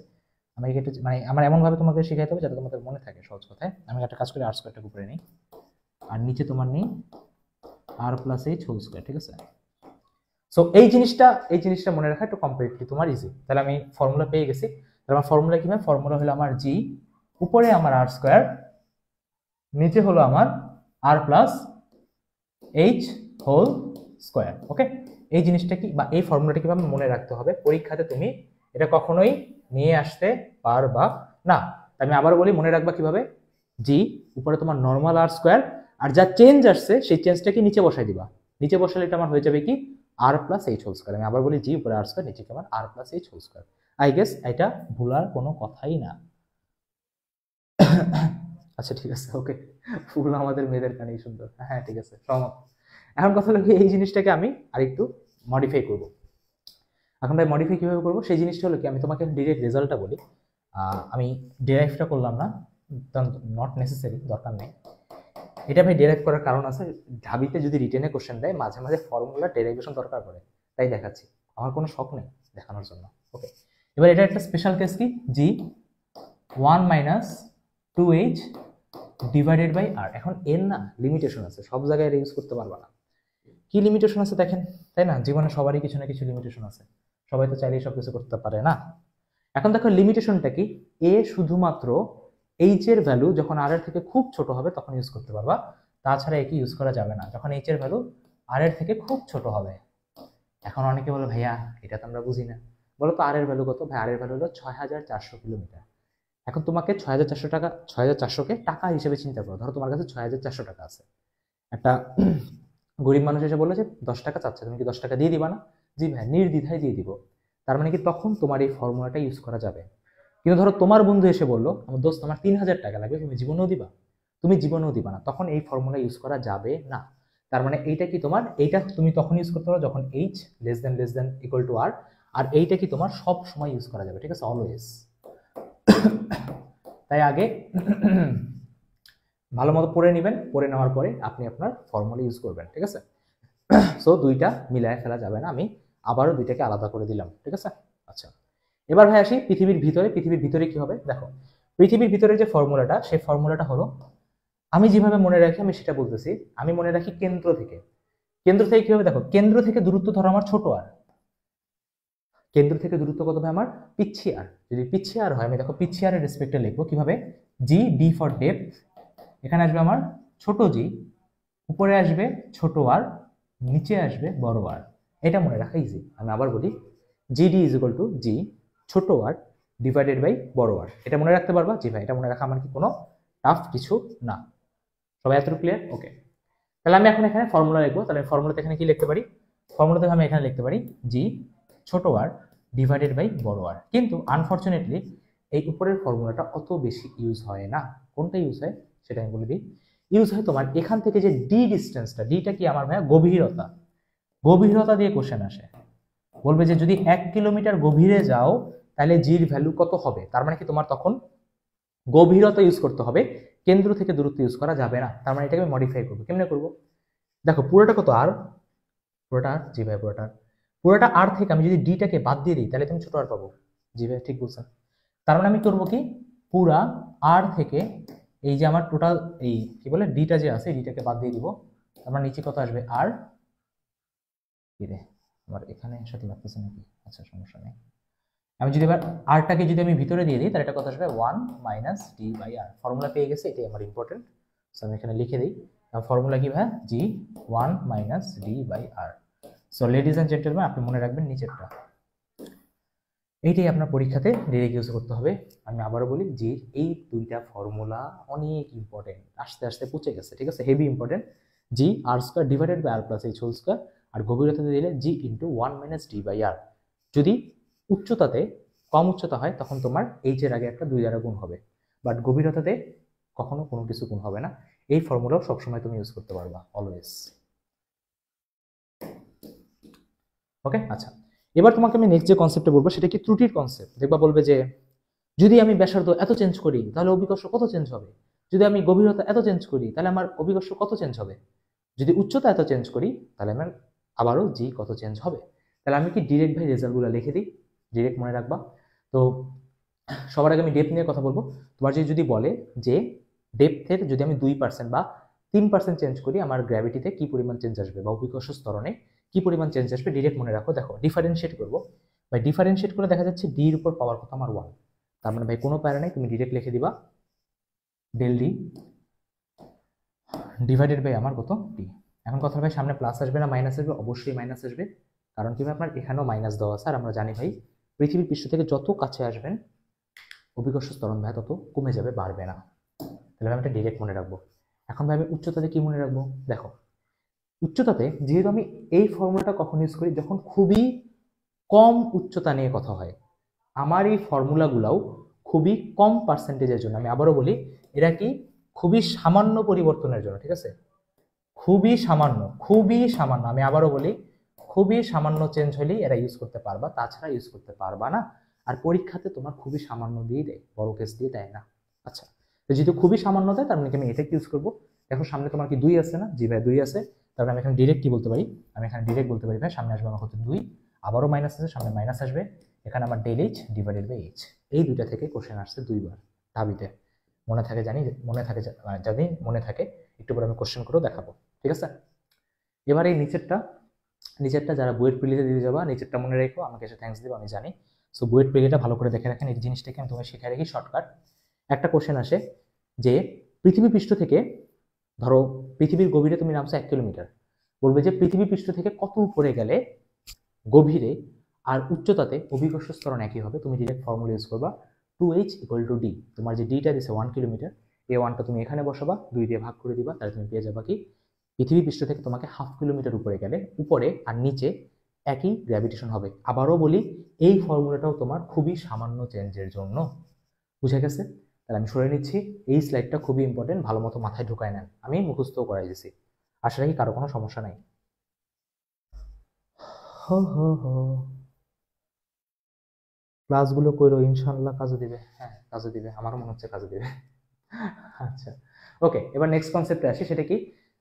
আমি একটু মানে আমার এমনভাবে তোমাকে শেখাতে হবে যাতে তোমাদের মনে থাকে, সহজ কথায়। আমি একটা কাজ করি, আর স্কোয়ারটাকে উপরে নিই আর নিচে তোমার নেই আর প্লাস এইচ হোল স্কোয়ার, ঠিক আছে? সো এই জিনিসটা মনে রাখা একটু কমপ্লিটলি তোমার ইজি। তাহলে আমি ফর্মুলা পেয়ে গেছি। তাহলে আমার ফর্মুলা কি হয়, ফর্মুলা হলো আমার জি, উপরে আমার আর স্কোয়ার, নিচে হলো আমার R plus H whole square. ওকে, এই জিনিসটা কি বা এই ফর্মুলাটা কিভাবে মনে রাখতে হবে, পরীক্ষাতে তুমি এটা কখনোই নিয়ে আসতে পারবা না। আমি আবার বলি, মনে রাখবা কিভাবে, জি উপরে তোমার নর্মাল আর স্কোয়ার, আর যা চেঞ্জ আসছে সেই চেঞ্জটাকে নিচে বসাই দিবা, নিচে বসালে এটা আমার হয়ে যাবে কি R plus H whole square. আমি আবার বলি, জি উপরে আর স্কোয়ার, নিচে আমার R plus H whole square. I guess এটা ভুলার কোনো কথাই না। আচ্ছা ঠিক আছে, ওকে, ফুল আমাদের মেয়েদের কানেই সুন্দর, হ্যাঁ ঠিক আছে, সহমত। এখন কথা হলো এই জিনিসটাকে আমি আরেকটু মডিফাই করব। এখন ভাই মডিফাই কিভাবে করবো, সেই জিনিসটা হলো কি, আমি তোমাকে ডিরেক্ট রেজাল্টটা বলি। আমি ডেরাইভটা করলাম না, নট নেসেসারি, দরকার নেই। এটা ভাই ডেরাইভ করার কারণ আছে, ঢাবিতে যদি রিটেনে কোশ্চেন দেয় মাঝে মাঝে ফর্মুলা ডেরাইভেশন দরকার পড়ে, তাই দেখাচ্ছি। আমার কোনো শখ নেই দেখানোর জন্য। ওকে, এবার এটা একটা স্পেশাল কেস কি, জি 1 মাইনাস 2h ডিভাইডেড বাই আর। এখন এর না লিমিটেশন আছে, সব জায়গায় ইউজ করতে পারবা না। কি লিমিটেশন আছে দেখেন, তাই না? জীবনে সবারই কিছু না কিছু লিমিটেশন আছে, সবাই তো চাইলেই সবকিছু করতে পারে না। এখন দেখো লিমিটেশনটা কি, এ শুধুমাত্র এইচ এর ভ্যালু যখন আর এর থেকে খুব ছোট হবে তখন ইউজ করতে পারবা, তাছাড়া একে ইউজ করা যাবে না যখন এইচ এর ভ্যালু আর এর থেকে খুব ছোট হবে। এখন অনেকে বলে ভাইয়া এটা তো আমরা বুঝি না, বলো তো আর এর ভ্যালু কত? ভাই আর এর ভ্যালু হলো 6400 কিলোমিটার। এখন তোমাকে 6400 টাকা, 6400কে টাকা হিসেবে চিন্তা করো। ধরো তোমার কাছে 6400 টাকা আছে, একটা গরিব মানুষ এসে বললো যে 10 টাকা চাচ্ছে, তুমি কি 10 টাকা দিয়ে দিবা না? জি ভাই, নির্দ্বিধায় দিয়ে দিব। তার মানে কি তখন তোমার এই ফর্মুলাটা ইউজ করা যাবে। কিন্তু ধরো তোমার বন্ধু এসে বললো, আমার দোস্ত আমার 3000 টাকা লাগবে, তুমি জীবনেও দিবা? তুমি জীবনেও দিবা না, তখন এই ফর্মুলা ইউজ করা যাবে না। তার মানে এইটা কি তোমার, এইটা তুমি তখন ইউজ করতে পারো যখন H less than equal to R, আর এইটা কি তোমার সব সময় ইউজ করা যাবে, ঠিক আছে, অলওয়েজ। তাই আগে ভালো মতো পড়ে নেবেন, পড়ে নেওয়ার পরে আপনি আপনার ফর্মুলা ইউজ করবেন, ঠিক আছে। সো দুইটা মিলায় ফেলা যাবে না, আমি আবারও দুইটাকে আলাদা করে দিলাম, ঠিক আছে। আচ্ছা, এবার ভাই আসি পৃথিবীর ভিতরে। পৃথিবীর ভিতরে কি হবে দেখো, পৃথিবীর ভিতরে যে ফর্মুলাটা, সেই ফর্মুলাটা হলো, আমি যেভাবে মনে রাখি আমি সেটা বলতেছি। আমি মনে রাখি কেন্দ্র থেকে। কেন্দ্র থেকে কি হবে দেখো, কেন্দ্র থেকে দূরত্ব ধরো আমার ছোট আর, কেন্দ্র থেকে দূরত্ব কত হবে আমার পিচ্ছি আর। যদি পিচ্ছি আর হয়, আমি দেখো পিচ্ছি আর এর রেসপেক্টে লিখবো কিভাবে, জি ডি ফর ডেপথ, এখানে আসবে আমার ছোট জি, উপরে আসবে ছোট আর, নিচে আসবে বড় আর। এটা মনে রাখা ইজি। আমি আবার বলি, জিডি ইজ ইকুয়াল টু জি ছোট আর ডিভাইডেড বাই বড় আর। এটা মনে রাখতে পারবা? জি ভাই, এটা মনে রাখা আমার কি কোনো টাফ কিছু না। সবাই এতটুকু ক্লিয়ার? ওকে, তাহলে আমি এখন এখানে ফর্মুলা লিখবো। তাহলে ফর্মুলাতে এখানে কি লিখতে পারি, ফর্মুলাতে আমি এখানে লিখতে পারি জি ছোট আর ডিভাইডেড বাই বড় আর। কিন্তু আনফরচুনেটলি এই উপরের ফর্মুলাটা অত বেশি ইউজ হয় না। কোনটা ইউজ হয় সেটা আমি বলে দিই। ইউজ হয় তোমার এখান থেকে যে ডি ডিস্টেন্সটা, ডিটা কি আমার ভাইয়া গভীরতা, গভীরতা দিয়ে কোশ্চেন আসে। বলবে যে যদি 1 কিলোমিটার গভীরে যাও তাহলে জির ভ্যালু কত হবে, তার মানে কি তোমার তখন গভীরতা ইউজ করতে হবে, কেন্দ্র থেকে দূরত্ব ইউজ করা যাবে না। তার মানে এটাকে আমি মডিফাই করবো। কেমনে করবো দেখো, পুরোটা কত আর, পুরোটা আর, জি ভাই পুরোটা, পুরোটা আর থেকে আমি যদি ডিটাকে বাদ দিয়ে দিই তাহলে তুমি ছোট আর পাবো। জি ভাই ঠিক বলছেন। তার মানে আমি করবো কি, পুরা আর থেকে এই যে আমার টোটাল এই কি বলে ডিটা যে আছে, ডিটাকে বাদ দিয়ে দিব। আমার নিচে কত আসবে আর, কি রে আমার এখানে সাথে লাগতেছে নাকি, আচ্ছা সমস্যা নেই। আমি যদি এবার আরটাকে যদি আমি ভিতরে দিয়ে দিই তাহলে এটা কত আসবে, 1 minus D by R. Formula পেয়ে গেছে, এটাই আমার ইম্পর্টেন্ট। সো আমি এখানে লিখে দিই ফর্মুলা কি ভাই, G 1 minus D by R. So ladies and gentleman, আপনি মনে রাখবেন নিচেরটা, এইটাই আপনার পরীক্ষাতে ডিরেক্ট ইউজ করতে হবে। আমি আবারও বলি যে এই দুইটা ফর্মুলা অনেক ইম্পর্টেন্ট, আস্তে আস্তে পচে গেছে, ঠিক আছে, heavy important. G R square divided by R plus H whole square, আর গভীরতাতে দিলে G into 1 minus D by R. যদি উচ্চতাতে কম উচ্চতা হয় তখন তোমার এইচ এর আগে একটা 2 দ্বারা গুণ হবে, বাট গভীরতাতে কখনো কোনো কিছু গুণ হবে না। এই ফর্মুলাও সবসময় তুমি ইউজ করতে পারবা, অলওয়েজ। ওকে, আচ্ছা, এবার তোমাকে আমি নেক্সট যে কনসেপ্টটা বলবো সেটা কি ত্রুটির কনসেপ্ট। দেখবা বলবে যে যদি আমি ব্যাসার্ধ এত চেঞ্জ করি তাহলে অভিকর্ষ কত চেঞ্জ হবে, যদি আমি গভীরতা এত চেঞ্জ করি তাহলে আমার অভিকর্ষ কত চেঞ্জ হবে, যদি উচ্চতা এত চেঞ্জ করি তাহলে আমার আবারও জি কত চেঞ্জ হবে। তাহলে আমি কি ডিরেক্ট ভাই রেজাল্টগুলো লিখে দিই, ডিরেক্ট মনে রাখবা। তো সবার আগে আমি ডেপথ নিয়ে কথা বলবো। তোমার যদি বলে যে ডেপথের যদি আমি 2% বা 3% চেঞ্জ করি আমার গ্র্যাভিটিতে কি পরিমাণ চেঞ্জ আসবে, বা অভিকর্ষ স্তরণে কি পরিমাণ চেঞ্জ আসবে, ডিরেক্ট মনে রাখো। দেখো ডিফারেন্সিয়েট করবো, ভাই ডিফারেন্সিয়েট করে দেখা যাচ্ছে ডির উপর পাওয়ার কত আমার 1। তার মানে ভাই কোনো প্যারা নেই, তুমি ডিরেক্ট লিখে দিবা ডেল ডি ডিভাইডেড বাই আমার কত ডি। এখন কথা ভাই সামনে প্লাস আসবে না মাইনাস আসবে, অবশ্যই মাইনাস আসবে, কারণ কি ভাই আপনার এখানেও মাইনাস দেওয়া আছে। আর আমরা জানি ভাই পৃথিবীর পৃষ্ঠ থেকে যত কাছে আসবেন অভিকর্ষ ত্বরণ ভাই তত কমে যাবে, বাড়বে না। তাহলে আমি এটা ডিরেক্ট মনে রাখবো। এখন ভাই আমি উচ্চতাতে কি মনে রাখবো, দেখো উচ্চতাতে যেহেতু আমি এই ফর্মুলাটা কখন ইউজ করি, যখন খুবই কম উচ্চতা নিয়ে কথা হয়। আমার এই ফর্মুলাগুলাও খুবই কম পার্সেন্টেজের জন্য, আমি আবারও বলি এরা কি খুবই সামান্য পরিবর্তনের জন্য, ঠিক আছে, খুবই সামান্য, খুবই সামান্য। আমি আবারও বলি খুবই সামান্য চেঞ্জ হলেই এরা ইউজ করতে পারবা, তাছাড়া ইউজ করতে পারবা না। আর পরীক্ষাতে তোমার খুবই সামান্য দিয়ে দেয়, বড় কেস দিয়ে দেয় না। আচ্ছা, তো যেহেতু খুবই সামান্য দেয় তার মানে আমি এটাকে ইউজ করবো। দেখো সামনে তোমার কি 2 আছে না, জি ভাই 2 আছে। তারপরে আমি এখানে ডিরেক্ট কি বলতে পারি, আমি এখানে ডিরেক্ট বলতে পারি ভাই সামনে আসবে আমার হচ্ছে 2, আবারও মাইনাস আছে, সামনে মাইনাস আসবে, এখানে আমার del H divided by H. এই দুইটা থেকে কোশ্চেন আসছে 2বার ঢাবিতে, মনে থাকে জানি, মনে থাকে জানি, মনে থাকে। একটু পরে আমি কোশ্চেন করেও দেখাবো, ঠিক আছে। এবার এই নিচেরটা, নিচেরটা যারা বুয়েট প্রিলিতে দিতে যাবা নিচেরটা মনে রেখো, আমাকে এসে থ্যাঙ্কস দিবা, আমি জানি। সো বুয়েট প্রিলিটা ভালো করে দেখে রাখেন, এই জিনিসটাকে আমি তোমাকে শিখে রাখি শর্টকাট। একটা কোশ্চেন আসে যে পৃথিবী পৃষ্ঠ থেকে, ধরো পৃথিবীর গভীরে তুমি নামছো 1 কিলোমিটার, বলবে যে পৃথিবী পৃষ্ঠ থেকে কত উপরে গেলে গভীরে আর উচ্চতাতে অভিকর্ষ স্তরণ একই হবে। তুমি ডিরেক্ট ফর্মুলা ইউজ করবা 2h ইকুয়াল টু ডি। তোমার যে ডিটা দিছে 1 কিলোমিটার, এই 1টা তুমি এখানে বসাবা, 2 দিয়ে ভাগ করে দিবা, তাহলে তুমি পেয়ে যাবা কি পৃথিবী পৃষ্ঠ থেকে তোমাকে 1/2 কিলোমিটার উপরে গেলে উপরে আর নিচে একই গ্র্যাভিটেশন হবে। আবারও বলি এই ফর্মুলাটাও তোমার খুবই সামান্য চেঞ্জের জন্য। বুঝে গেছে? তাহলে আমি সরে নিচ্ছি, এই স্লাইডটা খুবই ইম্পর্টেন্ট, ভালো মতো মাথায় ঢুকায় নেন, আমি মুখস্থও করাই দিছি। আশা রাখি কারো কোনো সমস্যা নাই। হো হো হো ক্লাসগুলো কইরো, ইনশাআল্লাহ কাজে দিবে। হ্যাঁ কাজে দিবে, আমারও মনে হচ্ছে কাজে দিবে। আচ্ছা ওকে, এবার নেক্সট কনসেপ্টে আসি। সেটা কি,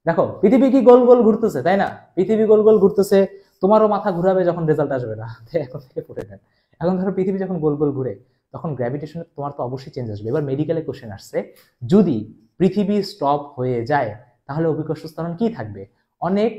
দেখো পৃথিবী কি গোল গোল ঘুরতেছে, তাই না? পৃথিবী গোল গোল ঘুরতেছে, তোমারও মাথা ঘুরাবে যখন রেজাল্ট আসবে না। এখন থেকে পড়ে নেন। এখন ধরো পৃথিবী যখন গোল গোল ঘুরে, তখন গ্র্যাভিটেশন তোমার তো অবশ্যই চেঞ্জ আসবে। এবার মেডিকেলে কোশ্চেন আসছে, যদি পৃথিবী স্টপ হয়ে যায় তাহলে অভিকর্ষ ত্বরণ কি থাকবে? অনেক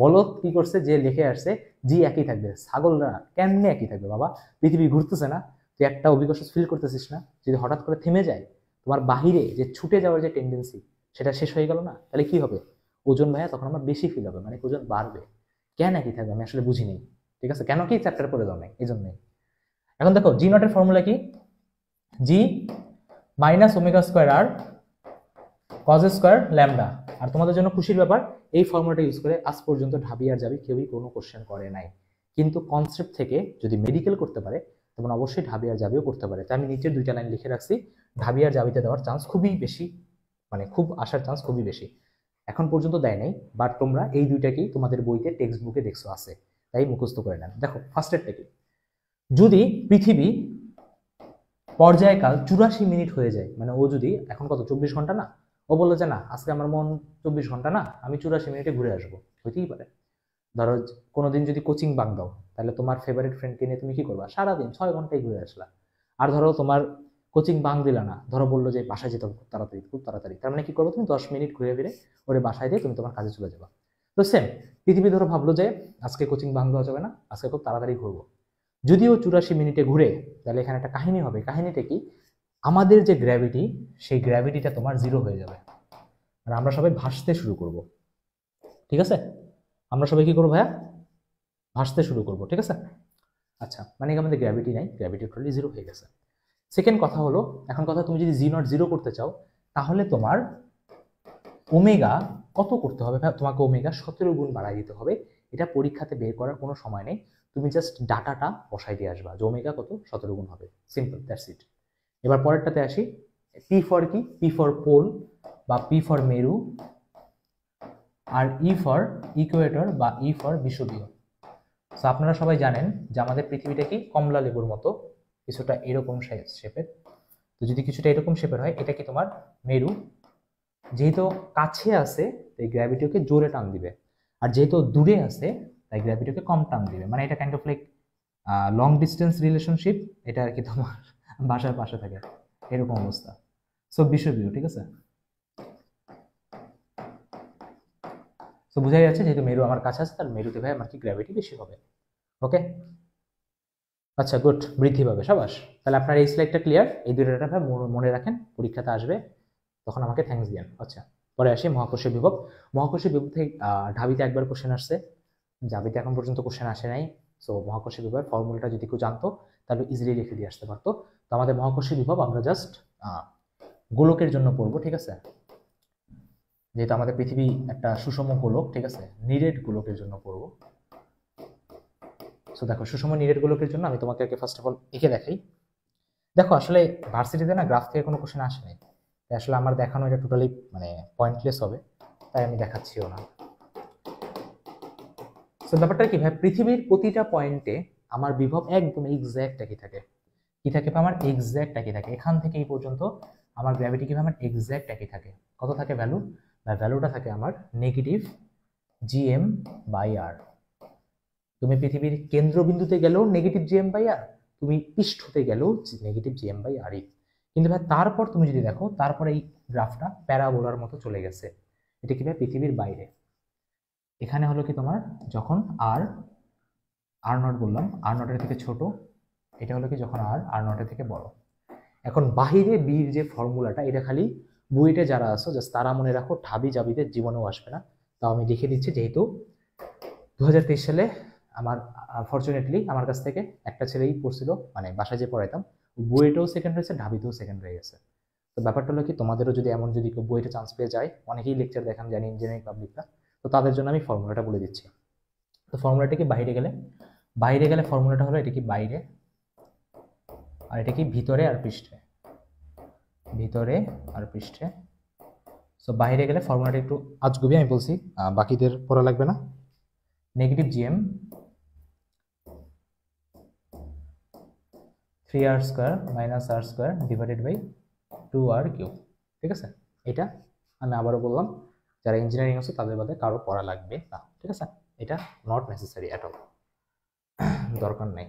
বলদ কি করছে, যে লিখে আসছে জি একই থাকবে। ছাগলরা কেমনে একই থাকবে বাবা? পৃথিবী ঘুরতেছে না, তুই একটা অভিকর্ষ ফিল করতেছিস না? যদি হঠাৎ করে থেমে যায়, তোমার বাহিরে যে ছুটে যাওয়ার যে টেন্ডেন্সি সেটা শেষ হয়ে গেল না, তাহলে কি হবে? ওজন ভাইয়া তখন আমার বেশি ফিল হবে, মানে ওজন বাড়বে। কেন একই থাকবে আমি আসলে বুঝিনি। ঠিক আছে, কেন কি চ্যাপ্টার পড়ে দাও নাই এই জন্যই। এখন দেখো জি নটের ফর্মুলা কি, জি মাইনাস ওমেগা স্কোয়ার আর কজ স্কোয়ার ল্যামডা। আর তোমাদের জন্য খুশির ব্যাপার, এই ফর্মুলাটা ইউজ করে আজ পর্যন্ত ঢাবি আর যাবি কেউই কোনো কোশ্চেন করে নাই। কিন্তু কনসেপ্ট থেকে যদি মেডিকেল করতে পারে তখন অবশ্যই ঢাবি আর যাবিও করতে পারে। তাই আমি নিচের দুইটা লাইন লিখে রাখছি, ঢাবি আর যাবিতে দেওয়ার চান্স খুবই বেশি, মানে খুব আসার চান্স খুবই বেশি। এখন পর্যন্ত দেয় নাই, বাট তোমরা এই দুইটাকেই তোমাদের বইতে টেক্সট বুকে দেখছো আছে, তাই মুখস্থ করে নেন। দেখো ফার্স্টেরটা কি, যদি পৃথিবী পর্যায়কাল 84 মিনিট হয়ে যায়, মানে ও যদি এখন কত 24 ঘন্টা না, ও বললো যে না আজকে আমার মন 24 ঘন্টা না, আমি 84 মিনিটে ঘুরে আসবো, হইতেই পারে। ধরো কোনোদিন যদি কোচিং বাং দাও, তাহলে তোমার ফেভারিট ফ্রেন্ডকে নিয়ে তুমি কি করবা, সারাদিন 6 ঘন্টায় ঘুরে আসলা। আর ধরো তোমার কোচিং বাং দিলা না, ধরো বললো যে বাসায় যেতে হবে খুব তাড়াতাড়ি খুব তাড়াতাড়ি, তার মানে কি করবো, তুমি 10 মিনিট ঘুরে ফিরে ওরে বাসায় দিয়ে তুমি তোমার কাজে চলে যাবা। তো সেম পৃথিবী ধরো ভাবলো যে আজকে কোচিং বাং দেওয়া যাবে না, আজকে খুব তাড়াতাড়ি ঘুরবো। যদিও 84 মিনিটে ঘুরে, তাহলে এখানে একটা কাহিনী হবে। কাহিনীটা কি, আমাদের যে গ্র্যাভিটি, সেই গ্র্যাভিটিটা তোমার জিরো হয়ে যাবে, আর আমরা সবাই ভাসতে শুরু করব। ঠিক আছে, আমরা সবাই কি করবো ভাইয়া, ভাসতে শুরু করব। ঠিক আছে, আচ্ছা মানে কি আমাদের গ্র্যাভিটি নাই, গ্র্যাভিটি টোটালি জিরো হয়ে গেছে। সেকেন্ড কথা হলো, এখন কথা তুমি যদি জি নট জিরো করতে চাও, তাহলে তোমার ওমেগা কত করতে হবে ভাইয়া? তোমাকে ওমেগা 17 গুণ বাড়াই দিতে হবে। এটা পরীক্ষাতে বের করার কোনো সময় নেই, তুমি জাস্ট ডাটাটা বসাই দিয়ে আসবা যে ওমেগা কত 17 গুণ হবে, সিম্পল, দ্যাটস ইট। এবার পরেরটাতে আসি, পি ফর কি, পি ফর পোল বা পি ফর মেরু, আর ই ফর ইকুয়েটর বা ই ফর বিষুবীয়। সো আপনারা সবাই জানেন যে আমাদের পৃথিবীটা কি কমলা লেবুর মতো, কিছুটা এরকম শেপের। তো যদি কিছুটা এরকম শেপের হয়, এটা কি তোমার মেরু। যেহেতু কাছে আছে তাই গ্র্যাভিটিকে জোরে টান দিবে, আর যেহেতু দূরে আছে তাই গ্র্যাভিটিকে কম টান দিবে। মানে এটা kind of like long distance relationship, এটা আর কি তোমার বাসার পাশে থাকে এরকম অবস্থা। সো বিষুবীয়। ঠিক আছে, তো বোঝাই যাচ্ছে যেহেতু মেরু আমার কাছে আছে, তার মেরুতে ভাই আমার কি গ্র্যাভিটি বেশি হবে। ওকে, আচ্ছা গুড, বৃদ্ধি পাবে, সাবাস। তাহলে আপনার এই স্লাইডটা ক্লিয়ার, এই দুইটা ভাই মনে রাখেন, পরীক্ষাতে আসবে তখন আমাকে থ্যাঙ্কস দিয়েন। আচ্ছা পরে আসি মহাকর্ষীয় বিভব। মহাকর্ষীয় বিভব থেকে ঢাবিতে একবার কোশ্চেন আসছে, জাবিতে এখন পর্যন্ত কোশ্চেন আসে নাই। সো মহাকর্ষীয় বিভবের ফর্মুলাটা যদি কেউ জানতো তাহলে ইজিলি লিখে দিয়ে আসতে পারতো। তো আমাদের মহাকর্ষীয় বিভব আমরা জাস্ট গোলকের জন্য পড়বো। ঠিক আছে, যেহেতু আমাদের পৃথিবী একটা সুষম গোলক, ঠিক আছে, নিরেট গোলকের জন্য পড়বো। সো দেখো সুষম নিরেট গোলকের জন্য আমি তোমাকে ফার্স্ট অফ অল এঁকে দেখাই। দেখো আসলে ভার্সিটিতে না গ্রাফ থেকে কোনো কোশ্চেন আসে নাই, তাই আসলে আমার দেখানো এটা টোটালি মানে পয়েন্টলেস হবে, তাই আমি দেখাচ্ছিও না। সো ব্যাপারটা কি ভাই, পৃথিবীর প্রতিটা পয়েন্টে আমার বিভব একদম এক্স্যাক্ট একই থাকে। কি থাকে আমার এক্স্যাক্ট একই থাকে, এখান থেকে এই পর্যন্ত আমার গ্র্যাভিটি কিভাবে আমার এক্স্যাক্ট একই থাকে। কত থাকে ভ্যালু, ভ্যালুটা থাকে আমার নেগেটিভ জিএম বাই আর। তুমি পৃথিবীর কেন্দ্রবিন্দুতে গেলেও নেগেটিভ জিএম বাই আর, তুমি পৃষ্ঠতে গেলেও নেগেটিভ জিএম বাই আরই। কিন্তু ভাই তারপর তুমি যদি দেখো, তারপরে এই গ্রাফটা প্যারাবোলার মতো চলে গেছে। এটা কি ভাই পৃথিবীর বাইরে। এখানে হলো কি তোমার যখন আর আর নট বললাম, আর নটের থেকে ছোট, এটা হলো কি যখন আর নটের থেকে বড়। এখন বাহিরে বির যে ফর্মুলাটা, এটা খালি বুয়েটে যারা আছো জাস্ট তারা মনে রাখো, ঢাবি জাবিদের জীবনেও আসবে না। তাও আমি লিখে দিচ্ছি, যেহেতু 2023 সালে আমার ফরচুনেটলি আমার কাছ থেকে একটা ছেলেই পড়ছিল, মানে বাসায় যে পড়াইতাম, বুয়েটেও সেকেন্ড হয়েছে, ঢাবিতেও সেকেন্ড হয়ে গেছে। তো ব্যাপারটা হলো কি, তোমাদেরও যদি এমন যদি কেউ বুয়েটে চান্স পেয়ে যায়, অনেকেই লেকচার দেখান জানি ইঞ্জিনিয়ারিং পাবলিকরা, তো তাদের জন্য আমি ফর্মুলাটা বলে দিচ্ছি। তো ফর্মুলাটা কি, বাইরে গেলে ফর্মুলাটা হলো এটা কি বাইরে, আর এটা কি ভিতরে আর পৃষ্ঠে, ভিতরে আর পৃষ্ঠে। সো বাইরে গেলে ফর্মুলাটা একটু আজগুবি, আমি বলছি বাকিদের পড়া লাগবে না। Negative GM 3r² minus r² divided by 2r³ ঠিক আছে। এটা আমি আবারও বললাম, যারা ইঞ্জিনিয়ারিং আছে তাদের বাদে কারো পড়া লাগবে না, ঠিক আছে। এটা নট নেসেসারি এট অল, দরকার নাই,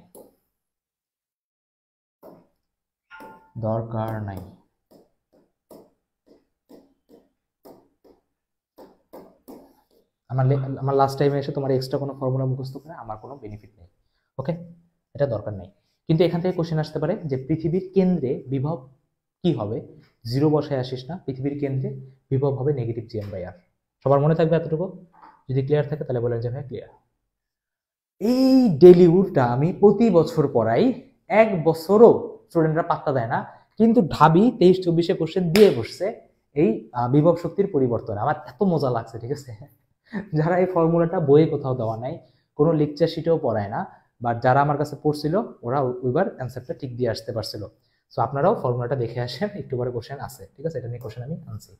দরকার নাই। আমার লাস্ট টাইমে এসে তোমার এক্সট্রা কোনো ফর্মুলা মুখস্থ করে আমার কোনো বেনিফিট নেই, ওকে, এটা দরকার নাই। কিন্তু এখান থেকে কোশ্চেন আসতে পারে যে পৃথিবীর কেন্দ্রে বিভব কি হবে, 0 বসায় আসিস না, পৃথিবীর কেন্দ্রে বিভব হবে নেগেটিভ gm/r। সবার মনে থাকবে এতটুকু? যদি ক্লিয়ার থাকে তাহলে বলেন যে ভাই ক্লিয়ার। এই ডেলিউডটা আমি প্রতি বছর পড়াই, 1 বছরও স্টুডেন্টরা পাত্তা দেয় না, কিন্তু ঢাবি 23-24 কোশ্চেন দিয়ে বসছে এই বিভব শক্তির পরিবর্তন। আমার এত মজা লাগছে, ঠিক আছে। যারা এই ফর্মুলাটা বইয়ে কোথাও দেওয়া নাই, কোনো লেকচার শিটেও পড়ায় না, বাট যারা আমার কাছে পড়ছিল ওরা ওইবার অ্যান্সারটা ঠিক দিয়ে আসতে পারছিল। সো আপনারাও ফর্মুলাটা দেখে আসেন, একটু পরে কোশ্চেন আছে, ঠিক আছে, এটা নিয়ে কোশ্চেন আমি আনছি।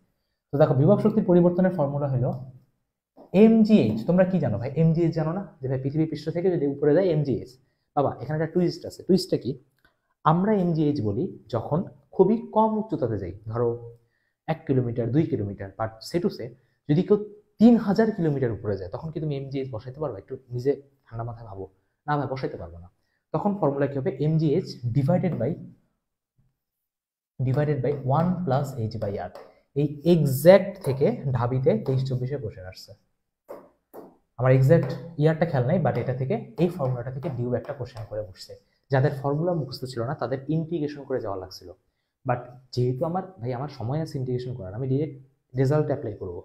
তো দেখো বিভব শক্তির পরিবর্তনের ফর্মুলা হলো mgh। তোমরা কি জানো ভাই? mgh জানো না? যে ভাই পৃথিবী পৃষ্ঠ থেকে যদি উপরে যায় mgh। বাবা এখানে একটা টুইস্ট আছে। টুইস্টটা কি? আমরা mgh বলি যখন খুবই কম উচ্চতাতে যাই, ধরো 1 kilometre 2 kilometre, but say to say যদি কেউ 3000 কিলোমিটার উপরে যায় তখন কি তুমি mgh বসাইতে পারবে? একটু নিজে ঠান্ডা মাথায় ভাবো। না ভাই, বসাইতে পারবো না। তখন ফর্মুলা কি হবে? mgh ডিভাইডেড বাই 1 প্লাস h/r। এই এক্স্যাক্ট থেকে ঢাবিতে 23-24 বসে আসছে। আমার এক্স্যাক্ট ইয়ারটা খেয়াল নাই, বাট এটা থেকে এই ফর্মুলাটা থেকে ডিউ একটা কোশ্চেন করে বসছে। যাদের ফর্মুলা মুখস্থ ছিল না তাদের ইন্টিগ্রেশন করে যাওয়া লাগছিল, বাট যেহেতু আমার সময় আছে ইন্টিগ্রেশন করার, আমি ডিরেক্ট রেজাল্ট অ্যাপ্লাই করব।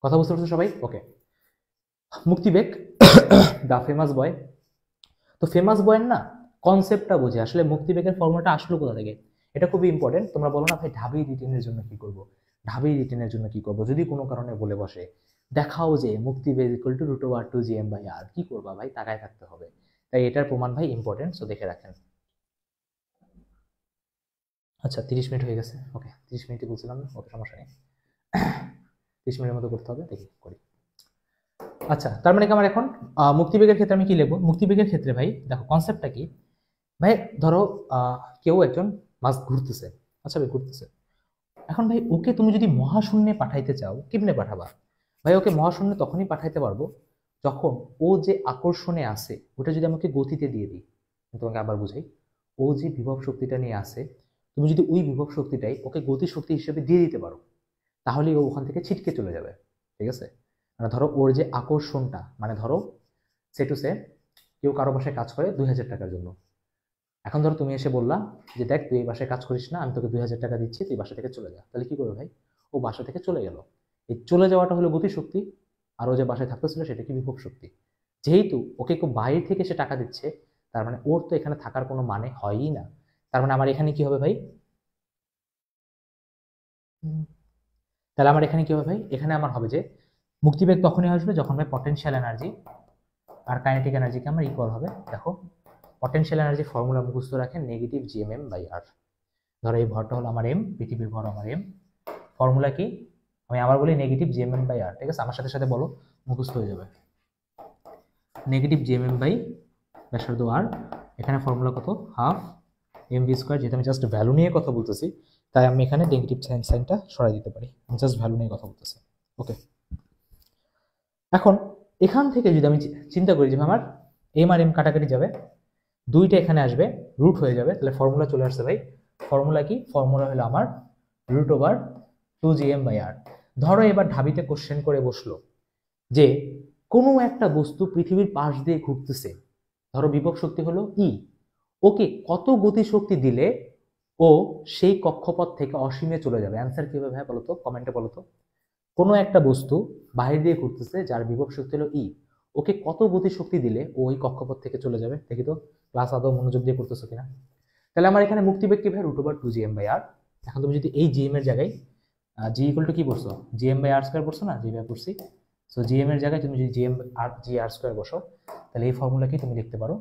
কথা বুঝতে পারছো সবাই? ওকে। মুক্তিবেগ দা ফেমাস বয়। তো ফেমাস বয়ের না কনসেপ্টটা বুঝে আসলে মুক্তিবেগের ফর্মুলাটা আসলো কোথা থেকে, এটা খুবই ইম্পর্টেন্ট। তোমরা বলো না ভাই ঢাবি রিটেনের জন্য কি করব, ঢাবি রিটেনের জন্য কি করব, যদি কোনো কারণে বলে বসে দেখাও যে মুক্তিবেগ ইকুয়াল টু √2 gm/r, কি করবা ভাই? তাকায় থাকতে হবে। তাই এটার প্রমাণ ভাই ইম্পর্টেন্ট, সো দেখে রাখেন। আচ্ছা 30 মিনিট হয়ে গেছে, ওকে 30 মিনিটই বলছিলাম না, ওকে সমস্যা নেই, 30 মিনিটের মতো করতে হবে, দেখি করি। আচ্ছা তার মানে কি আমার এখন মুক্তিবেগের ক্ষেত্রে আমি কি লিখবো? মুক্তিবেগের ক্ষেত্রে ভাই দেখো কনসেপ্টটা কি ভাই, ধরো কেউ একজন মাছ ঘুরতেছে, আচ্ছা ভাই ঘুরতেছে, এখন ভাই ওকে তুমি যদি মহাশূন্যে পাঠাইতে চাও, কেমনে পাঠাবা ভাই? ওকে মহাশূন্যে তখনই পাঠাইতে পারবো যখন ও যে আকর্ষণে আছে ওটা যদি আমাকে গতিতে দিয়ে দিই। তোমাকে আবার বুঝাই, ও যে বিভব শক্তিটা নিয়ে আসে, তুমি যদি ওই বিভব শক্তিটাই ওকে গতি শক্তি হিসেবে দিয়ে দিতে পারো, তাহলে ও ওখান থেকে ছিটকে চলে যাবে, ঠিক আছে। মানে ধরো ওর যে আকর্ষণটা, মানে ধরো সে টু সে কেউ কারো বাসায় কাজ করে 2000 টাকার জন্য, এখন ধরো তুমি এসে বললা যে দেখ তুই এই বাসায় কাজ করিস না, আমি তোকে 2000 টাকা দিচ্ছি, তুই বাসা থেকে চলে যা, তাহলে কি করবে ভাই? ও বাসা থেকে চলে গেল। এই চলে যাওয়াটা হলো গতিশক্তি, আর ও যে বাসায় থাকতেছিল সেটা কি বিভব শক্তি। যেহেতু ওকে কেউ বাইরে থেকে সে টাকা দিচ্ছে, তার মানে ওর তো এখানে থাকার কোনো মানে হয়ই না। তার মানে আমার এখানে কি হবে ভাই? তাহলে আমার এখানে কি হবে ভাই? এখানে আমার হবে যে মুক্তিবেগ তখনই আসবে যখন ভাই পটেনশিয়াল এনার্জি আর কাইনেটিক এনার্জিকে আমার ইকুয়াল হবে। দেখো পটেনশিয়াল এনার্জি ফর্মুলা মুখস্থ রাখেন, নেগেটিভ gm/r। ধরো এই ভরটা হলো আমার m, পৃথিবীর ভর আমার m, ফর্মুলা কি? আমি আবার বলি নেগেটিভ gm/r, ঠিক আছে, আমার সাথে সাথে বলো, মুখস্থ হয়ে যাবে। নেগেটিভ gm/, ব্যাসার্ধ r, এখানে ফর্মুলা কত? Half mv²। যেহেতু আমি জাস্ট ভ্যালু নিয়ে কথা বলতেছি তাই আমি এখানে নেগেটিভ সাইনটা সরাই দিতে পারি, আমি জাস্ট ভ্যালু নিয়ে কথা বলতেছি, ওকে। এখন এখান থেকে যদি আমি চিন্তা করি যে আমার m আর m কাটাকাটি যাবে, দুইটা এখানে আসবে, রুট হয়ে যাবে, তাহলে ফর্মুলা চলে আসছে ভাই। ফর্মুলা কি? ফর্মুলা হলো আমার √2 gm/r। ধরো এবার ঢাবিতে কোশ্চেন করে বসলো যে কোনো একটা বস্তু পৃথিবীর পাশ দিয়ে ঘুরতেছে, ধরো বিভব শক্তি হলো ই, ওকে কত গতি শক্তি দিলে ও সেই কক্ষপথ থেকে অসীমে চলে যাবে? অ্যান্সার কি হবে ভাই বলো তো, কমেন্টে বলো তো। কোনো একটা বস্তু বাইরে দিয়ে ঘুরতেছে যার বিভব শক্তি হলো ই, ওকে কত গতি শক্তি দিলে ও ওই কক্ষপথ থেকে চলে যাবে? দেখি তো ক্লাস আদৌ মনোযোগ দিয়ে করতেছো কিনা। তাহলে আমার এখানে মুক্তিবেগ কি ভাই? √2 gm/r। এখন তুমি যদি এই gm এর জায়গায় জি ইকুয়াল টু কি পড়ছো? gm/r² পড়ছো না? যেভাবে পড়ছি, সো gm এর জায়গায় তুমি যদি gr² বসো, তাহলে এই ফর্মুলা কি তুমি লিখতে পারো?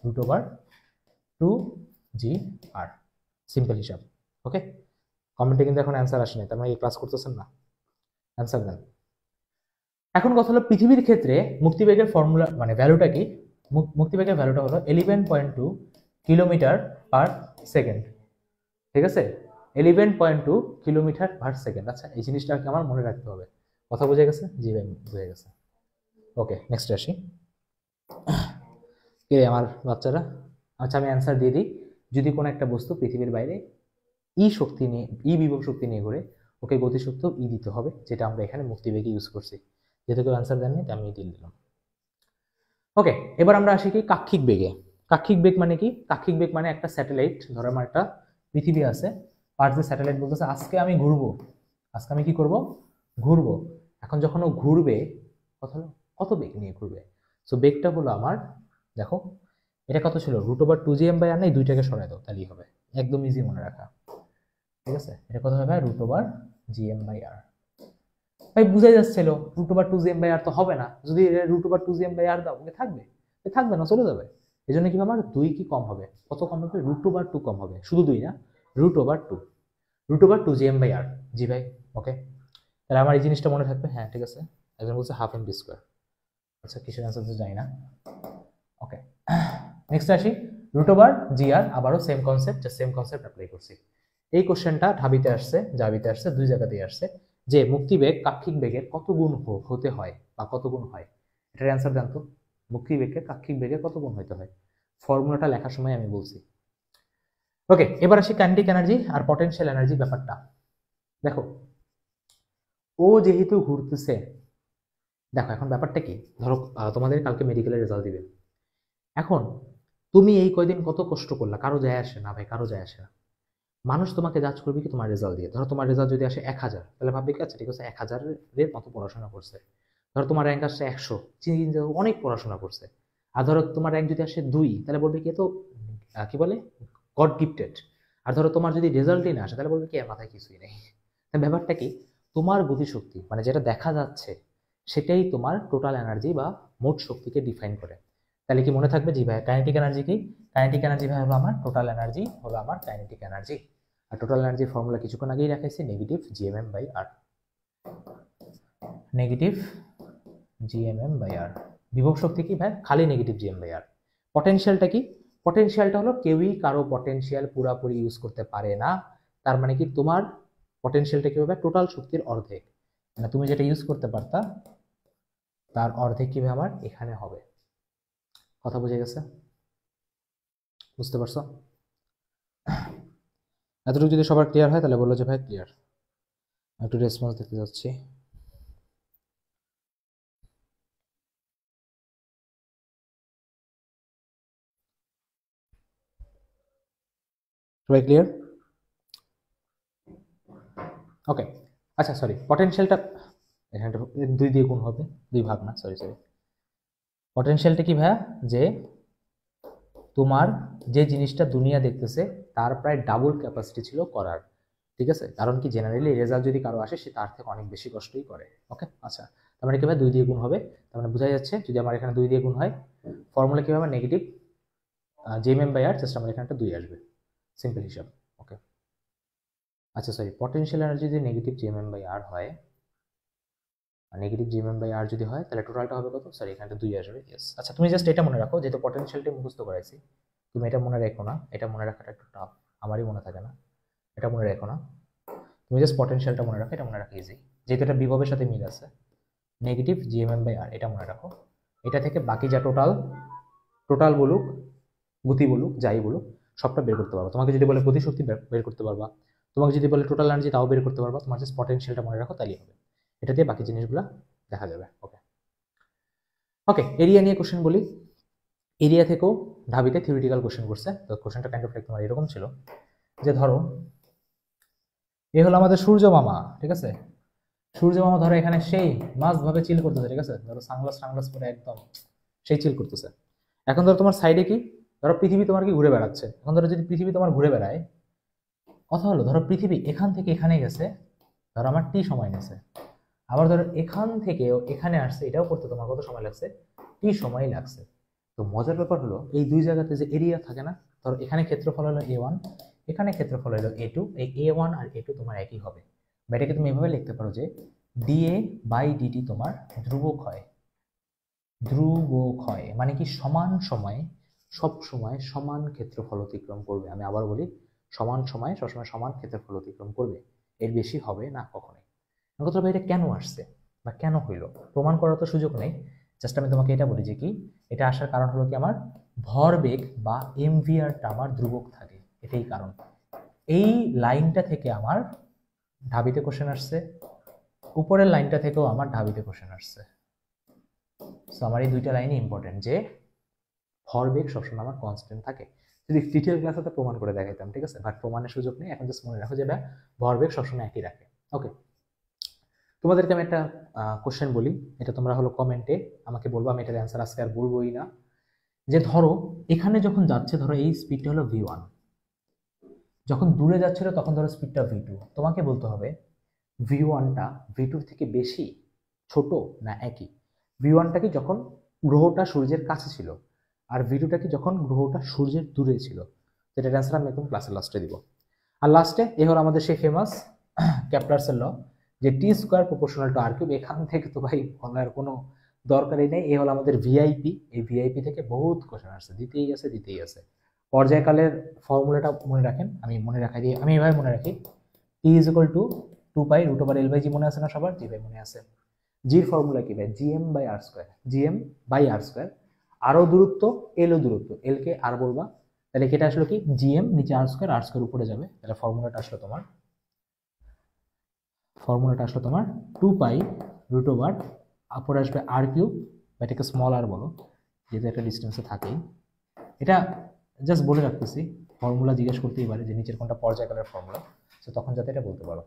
√2 gr, সিম্পল হিসাব, ওকে। কমেন্টে কিন্তু এখন অ্যান্সার আসেনি, তার মানে এই ক্লাস করতেছেন না, অ্যান্সার দেন। এখন কথা হলো পৃথিবীর ক্ষেত্রে মুক্তিবেগের ফর্মুলা মানে ভ্যালুটা কি? মুক্তিবেগের ভ্যালুটা হলো 11.2 কিলোমিটার পার সেকেন্ড, ঠিক আছে, 11.2 কিলোমিটার পার সেকেন্ড। আচ্ছা, এই জিনিসটাকে আমার মনে রাখতে হবে। কথা বোঝা গেছে? জি ভাই, বুঝে গেছে। ওকে, নেক্সট আসি। কে আমার বাচ্চারা? আচ্ছা, আমি অ্যান্সার দিয়ে দিই। যদি কোনো একটা বস্তু পৃথিবীর বাইরে শক্তি নিয়ে, বিভব শক্তি নিয়ে ঘুরে, ওকে গতিশক্তিও দিতে হবে, যেটা আমরা এখানে মুক্তিবেগে ইউজ করছি। যেহেতু কেউ অ্যান্সার দেননি, তাই আমি দিয়ে দিলাম। ওকে, এবার আমরা আসি কি কাক্ষিক বেগে। কাক্ষিক বেগ মানে কি? কাক্ষিক বেগ মানে একটা স্যাটেলাইট, ধরো আমার একটা পৃথিবী আছে, আর যে স্যাটেলাইট বলতেছে আজকে আমি ঘুরবো, আজকে আমি কি করব? ঘুরবো। এখন যখন ও ঘুরবে, কথা হলো কত বেগ নিয়ে ঘুরবে? সো বেগটা হলো আমার, দেখো এটা কত ছিল, √2gm/r, নাই দুইটাকে সরাই দাও, তাহলেই হবে, একদম ইজি মনে রাখা। ঠিক আছে, এটা কত হবে? √gm/r। ভাই বুঝাই যাচ্ছিল √2gm/r তো হবে না, যদি √2gm/r দাও থাকবে, থাকবে না, চলে যাবে। এই জন্য কি আমার 2 কি কম হবে? কত কম হবে? √2 কম হবে, শুধু 2 না, √2 √2gm/r। জি ভাই, ওকে, তাহলে আমার এই জিনিসটা মনে থাকবে। হ্যাঁ ঠিক আছে, একজন বলছে ½ m²। আচ্ছা, কিসের অ্যান্সার তো জানি না। ওকে, নেক্সট আসি, √gr, আবারও same concept, same concept apply করছি। এই কোশ্চেনটা ঢাবিতে আসছে, জাবিতে আসছে, দুই জায়গাতেই আসছে, যে মুক্তিবেগ কাক্ষিক বেগের কত গুণ হতে হয় বা কত গুণ হয়, এটার অ্যান্সার দেন তো। মুক্তিবেগকে কাক্ষিক বেগের কত গুণ হতে হয়, ফর্মুলাটা লেখার সময় আমি বলছি। ওকে, এবার আসি কাইনেটিক এনার্জি আর পটেনশিয়াল এনার্জি ব্যাপারটা। দেখো, ও যেহেতু ঘুরতেছে, দেখো এখন ব্যাপারটা কি, ধরো তোমাদের কালকে মেডিকেলের রেজাল্ট দিবে। এখন তুমি এই কয়দিন কত কষ্ট করলা, কারো যায় আসে না ভাই, কারো যায় আসে না। মানুষ তোমাকে জাজ করবে কি তোমার রেজাল্ট দিয়ে। ধরো তোমার রেজাল্ট যদি আসে 1000, তাহলে ভাববে কি আচ্ছা ঠিক আছে 1000-এর মতো পড়াশোনা করছে। ধরো তোমার র্যাঙ্ক আসছে 100, চিন্তা অনেক পড়াশোনা করছে। আর ধরো তোমার র্যাঙ্ক যদি আসে 2, তাহলে বলবে কি তো কি বলে, গড গিফটেড। আর ধরো তোমার যদি রেজাল্টই না আসে, তাহলে বলবে কি এর মাথায় কিছুই নেই। ব্যাপারটা কি, তোমার গতিশক্তি মানে যেটা দেখা যাচ্ছে, সেটাই তোমার টোটাল এনার্জি বা মোট শক্তিকে ডিফাইন করে। তাহলে কি মনে থাকবে? জি ভাই, কাইনেটিক এনার্জি কি? কাইনেটিক এনার্জি ভাই হলো আমার টোটাল এনার্জি, হলো আমার কাইনেটিক এনার্জি। আর টোটাল এনার্জির ফর্মুলা কিছুক্ষণ আগেই রাখাইছি, -gmm/r। -gmm/r। বিভব শক্তি কি ভাই? খালি -gm/r। পটেনশিয়ালটা কি? পটেনশিয়ালটা হলো কেউই কারো পটেনশিয়াল পুরাপুরি ইউজ করতে পারে না। তার মানে কি, তোমার পটেনশিয়ালটা কি হবে? টোটাল শক্তির অর্ধেক, মানে তুমি যেটা ইউজ করতে পারতা তার অর্ধেক কিভাবে আমার এখানে হবে। কথা বুঝে গেছে? বুঝতে পারছো? এতটুকু যদি সবার ক্লিয়ার হয় তাহলে বললো যে ভাই ক্লিয়ার। একটু রেসপন্স দিতে যাচ্ছি। সবাই ক্লিয়ার? ওকে, আচ্ছা সরি, পটেনশিয়ালটা এখানে 2 দিয়ে গুণ হবে, 2 ভাগ না, সরি। পটেনশিয়ালটা কি ভাইয়া? যে তোমার যে জিনিসটা দুনিয়া দেখতেছে তার প্রায় ডাবল ক্যাপাসিটি ছিল করার। ঠিক আছে, কারণ কি জেনারেলি রেজাল্ট যদি কারো আসে, সে তার থেকে অনেক বেশি কষ্টই করে। ওকে, আচ্ছা, তার মানে কি ভাই 2 দিয়ে গুণ হবে, তার মানে বোঝা যাচ্ছে যদি আমার এখানে 2 দিয়ে গুণ হয়, ফর্মুলা কি হবে? -gmm/r, জাস্ট আমার এখানে একটা 2 আসবে, সিম্পল হিসাব। ওকে, আচ্ছা সরি, পটেনশিয়াল এনার্জি যদি -gmm/r হয়, -gmm/r যদি হয়, তাহলে টোটালটা হবে কত? সরি, এখানে 2 আসবে। ইয়েস, আচ্ছা তুমি জাস্ট এটা মনে রাখো, যেহেতু পটেনশিয়ালটা মুখস্থ করাইছি, তুমি এটা মনে রেখো না, এটা মনে রাখাটা একটু টাফ, আমারই মনে থাকে না। এটা মনে রেখো না, তুমি জাস্ট পটেনশিয়ালটা মনে রাখো, এটা মনে রাখা ইজি, যেহেতু এটা বিভবের সাথে মিল আছে। -gmm/r, এটা মনে রাখো। এটা থেকে বাকি যা টোটাল বলুক, গতি বলুক, যাই বলুক, সবটা বের করতে পারবা। তোমাকে যদি বলে গতিশক্তি, বের করতে পারবা। তোমাকে যদি বলে টোটাল এনার্জি, তাও বের করতে পারবা। তোমার জাস্ট পটেনশিয়ালটা মনে রাখো, তাইলেই হবে। এটা দিয়ে বাকি জিনিসগুলো দেখা যাবে। ওকে ওকে, এরিয়া নিয়ে কোশ্চেন বলি। এরিয়া থেকেও ঢাবিতে থিওরিটিক্যাল কোশ্চেন করছে। তো কোশ্চেনটা কাইন্ড অফ লাইক তোমার এরকম ছিল যে, ধরো এ হলো আমাদের সূর্য মামা, ঠিক আছে? সূর্য মামা ধরো এখানে সেই মাস্ট ভাবে চিল করতেছে, ঠিক আছে? ধরো সানগ্লাস পরে একদম সেই চিল করতেছে। এখন ধরো তোমার সাইডে কি, ধরো পৃথিবী তোমার কি ঘুরে বেড়াচ্ছে। এখন ধরো যদি পৃথিবী তোমার ঘুরে বেড়ায়, কথা হলো ধরো পৃথিবী এখান থেকে এখানে গেছে, ধরো আমার টি সময় গেছে। আবার ধরো এখান থেকেও এখানে আসছে, এটাও করতে তোমার কত সময় লাগছে? টি সময় লাগছে। তো মজার ব্যাপার হলো, এই দুই জায়গাতে যে এরিয়া থাকে না, ধরো এখানে ক্ষেত্রফল হলো a1, এখানে ক্ষেত্রফল হলো a2, এই a1 আর a2 তোমার একই হবে। এটাকে তুমি এভাবে লিখতে পারো যে dA/dt তোমার ধ্রুবক হয়। মানে কি সমান সময়ে সব সময় সমান ক্ষেত্রফল অতিক্রম করবে। আমি আবার বলি, সমান সময় সবসময় সমান ক্ষেত্রফল অতিক্রম করবে, এর বেশি হবে না কখনোই। কথা ভাই এটা কেন আসছে বা কেন হইল প্রমাণ করার তো সুযোগ নেই, জাস্ট আমি তোমাকে এটা বলি যে কি এটা আসার কারণ হলো কি আমার ভরবেগ বা এমভিআরটা আমার ধ্রুবক থাকে, এটাই কারণ। এই লাইনটা থেকে আমার ঢাবিতে কোশ্চেন আসছে, উপরের লাইনটা থেকেও আমার ঢাবিতে কোশ্চেন আসছে। সো আমার এই দুইটা লাইনই ইম্পর্টেন্ট, যে ভরবেগ সবসময় আমার কনস্ট্যান্ট থাকে। যদি ডিটেল ক্লাসে প্রমাণ করে দেখাইতাম, ঠিক আছে, বাট প্রমাণের সুযোগ নেই, এখন জাস্ট মনে রাখো যে এটা ভরবেগ সবসময় একই রাখে। ওকে, তোমাদেরকে আমি একটা কোশ্চেন বলি, এটা তোমরা হলো কমেন্টে আমাকে বলবো, আমি এটার অ্যান্সার আজকে আর বলবোই না। যে ধরো এখানে যখন যাচ্ছে, ধরো এই স্পিডটা হলো v1, যখন দূরে যাচ্ছিল তখন ধরো স্পিডটা v2, তোমাকে বলতে হবে v1টা v2 থেকে বেশি, ছোট না একই। v1টা কি যখন গ্রহটা সূর্যের কাছে ছিল, আর v2টা কি যখন গ্রহটা সূর্যের দূরে ছিল। এটার অ্যান্সার আমি একদম ক্লাসের লাস্টে দিব। আর লাস্টে এ হলো আমাদের সেই ফেমাস ক্যাপলার্সের ল, যে T square proportional to R cube. এখান থেকে তো ভাই বলার কোনো দরকারই নেই, এ হলো আমাদের ভিআইপি। এই ভিআইপি থেকে বহুত কোশ্চেন আসছে, দিতেই আছে। পর্যায়কালের ফর্মুলাটা মনে রাখেন, আমি মনে রাখাই দিই, আমি এভাবে মনে রাখি, T is equal to 2 pi root over L by G. মনে আছে না সবার? জি ভাই মনে আছে। জির ফর্মুলা কি ভাই? GM by R square, GM by R square. আরও দূরত্ব, এলও দূরত্ব, এলকে আর বলবা, তাহলে এটা আসলে কি জিএম নিচে আর স্কোয়ার উপরে যাবে, তাহলে ফর্মুলাটা আসলে তোমার 2 পাই রুট ওভার, উপরে আসবে আর কিউব, বা এটাকে স্মল আর বলো, যেহেতু একটা ডিস্টেন্সে থাকেই। এটা জাস্ট বলে রাখতেছি, ফর্মুলা জিজ্ঞেস করতেই পারে যে নিচের কোনটা পর্যায়কালের ফর্মুলা, তো তখন যাতে এটা বলতে পারো।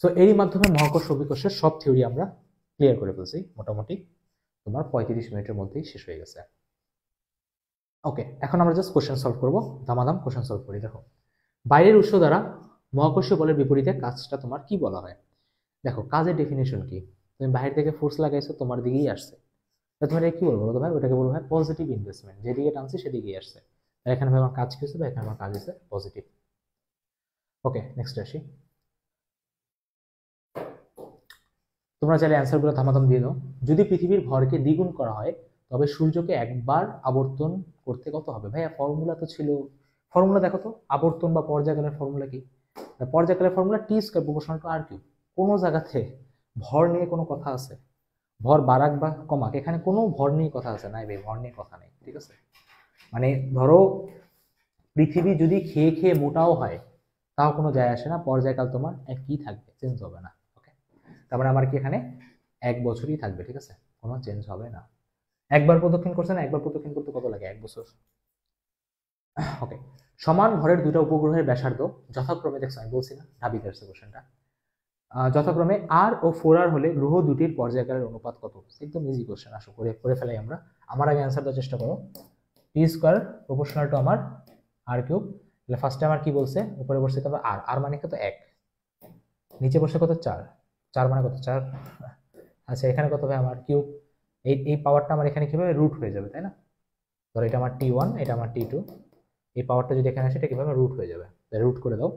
সো এরই মাধ্যমে মহাকর্ষ অভিকর্ষের সব থিওরি আমরা ক্লিয়ার করে ফেলছি মোটামুটি, তোমার 35 মিনিটের মধ্যেই শেষ হয়ে গেছে। ওকে, এখন আমরা জাস্ট কোশ্চেন সলভ করবো, দামাদাম কোশ্চেন সলভ করি। দেখো, বাইরের উৎস দ্বারা মহাকর্ষীয় বলের বিপরীতে কাজটা তোমার কি বলা হয়? দেখো, কাজের ডেফিনেশন কি? তুমি বাইরে থেকে ফোর্স লাগাইছো, তোমার দিকেই আসছে, তোমার কি বলবো বলো ভাই? ওটাকে বলবো ভাই পজিটিভ ইনভেস্টমেন্ট, যেদিকে টানছি সেদিকেই আসছে। এখানে ভাই আমার কাজ কি হচ্ছে? এখানে আমার কাজ হচ্ছে পজিটিভ। ওকে, নেক্সট আসি। তোমরা চাইলে অ্যান্সারগুলো থামাথাম দিয়ে দাও। যদি পৃথিবীর ভরকে দ্বিগুণ করা হয় তবে সূর্যকে একবার আবর্তন করতে কত হবে? ভাইয়া ফর্মুলা তো ছিল, ফর্মুলা দেখো তো, আবর্তন বা পর্যায়কালের ফর্মুলা কি? পর্যায়কালের formula T square proportional to R cube. কোনো জায়গাতে ভর নিয়ে কোনো কথা আছে? ভর বাড়াক বা কমাক, এখানে কোনো ভর নিয়ে কথা আছে? নাই ভাই, ভর নিয়ে কথা নেই, ঠিক আছে। মানে ধরো পৃথিবী যদি খেয়ে খেয়ে মোটাও হয় তাও কোনো যায় আসে না, পর্যায়কাল তোমার একই থাকবে, চেঞ্জ হবে না। ওকে, তারপরে আমার কি এখানে 1 বছরই থাকবে, ঠিক আছে, কোনো চেঞ্জ হবে না। একবার প্রদক্ষিণ করছে না, একবার প্রদক্ষিণ করতে কত লাগে? 1 বছর। ওকে, সমান ভরের দুটো উপগ্রহের ব্যাসার্ধ যথাক্রমে, দেখছো আমি বলছি না ঢাবিতে আসছে কোশ্চেনটা, যথাক্রমে আর ও 4r হলে গ্রহ দুটির পর্যায়কালের অনুপাত কত? একদম ইজি কোশ্চেন, আসো করে ফেলাই আমরা। আমার আগে অ্যান্সার দেওয়ার চেষ্টা করো। টি স্কোয়ার প্রপোর্শনাল টু আমার আর কিউব, তাহলে ফার্স্টে আমার কি বলছে? উপরে বসছে কত? আর মানে কত? 1। নিচে বসে কত? 4 মানে কত? 4। আচ্ছা, এখানে কত ভাই? আমার কিউব। এই পাওয়ারটা আমার এখানে কিভাবে রুট হয়ে যাবে, তাই না? ধরো এটা আমার T1, এটা আমার T2, এই পাওয়ারটা যদি এখানে আসে এটা কিভাবে রুট হয়ে যাবে? রুট করে দাও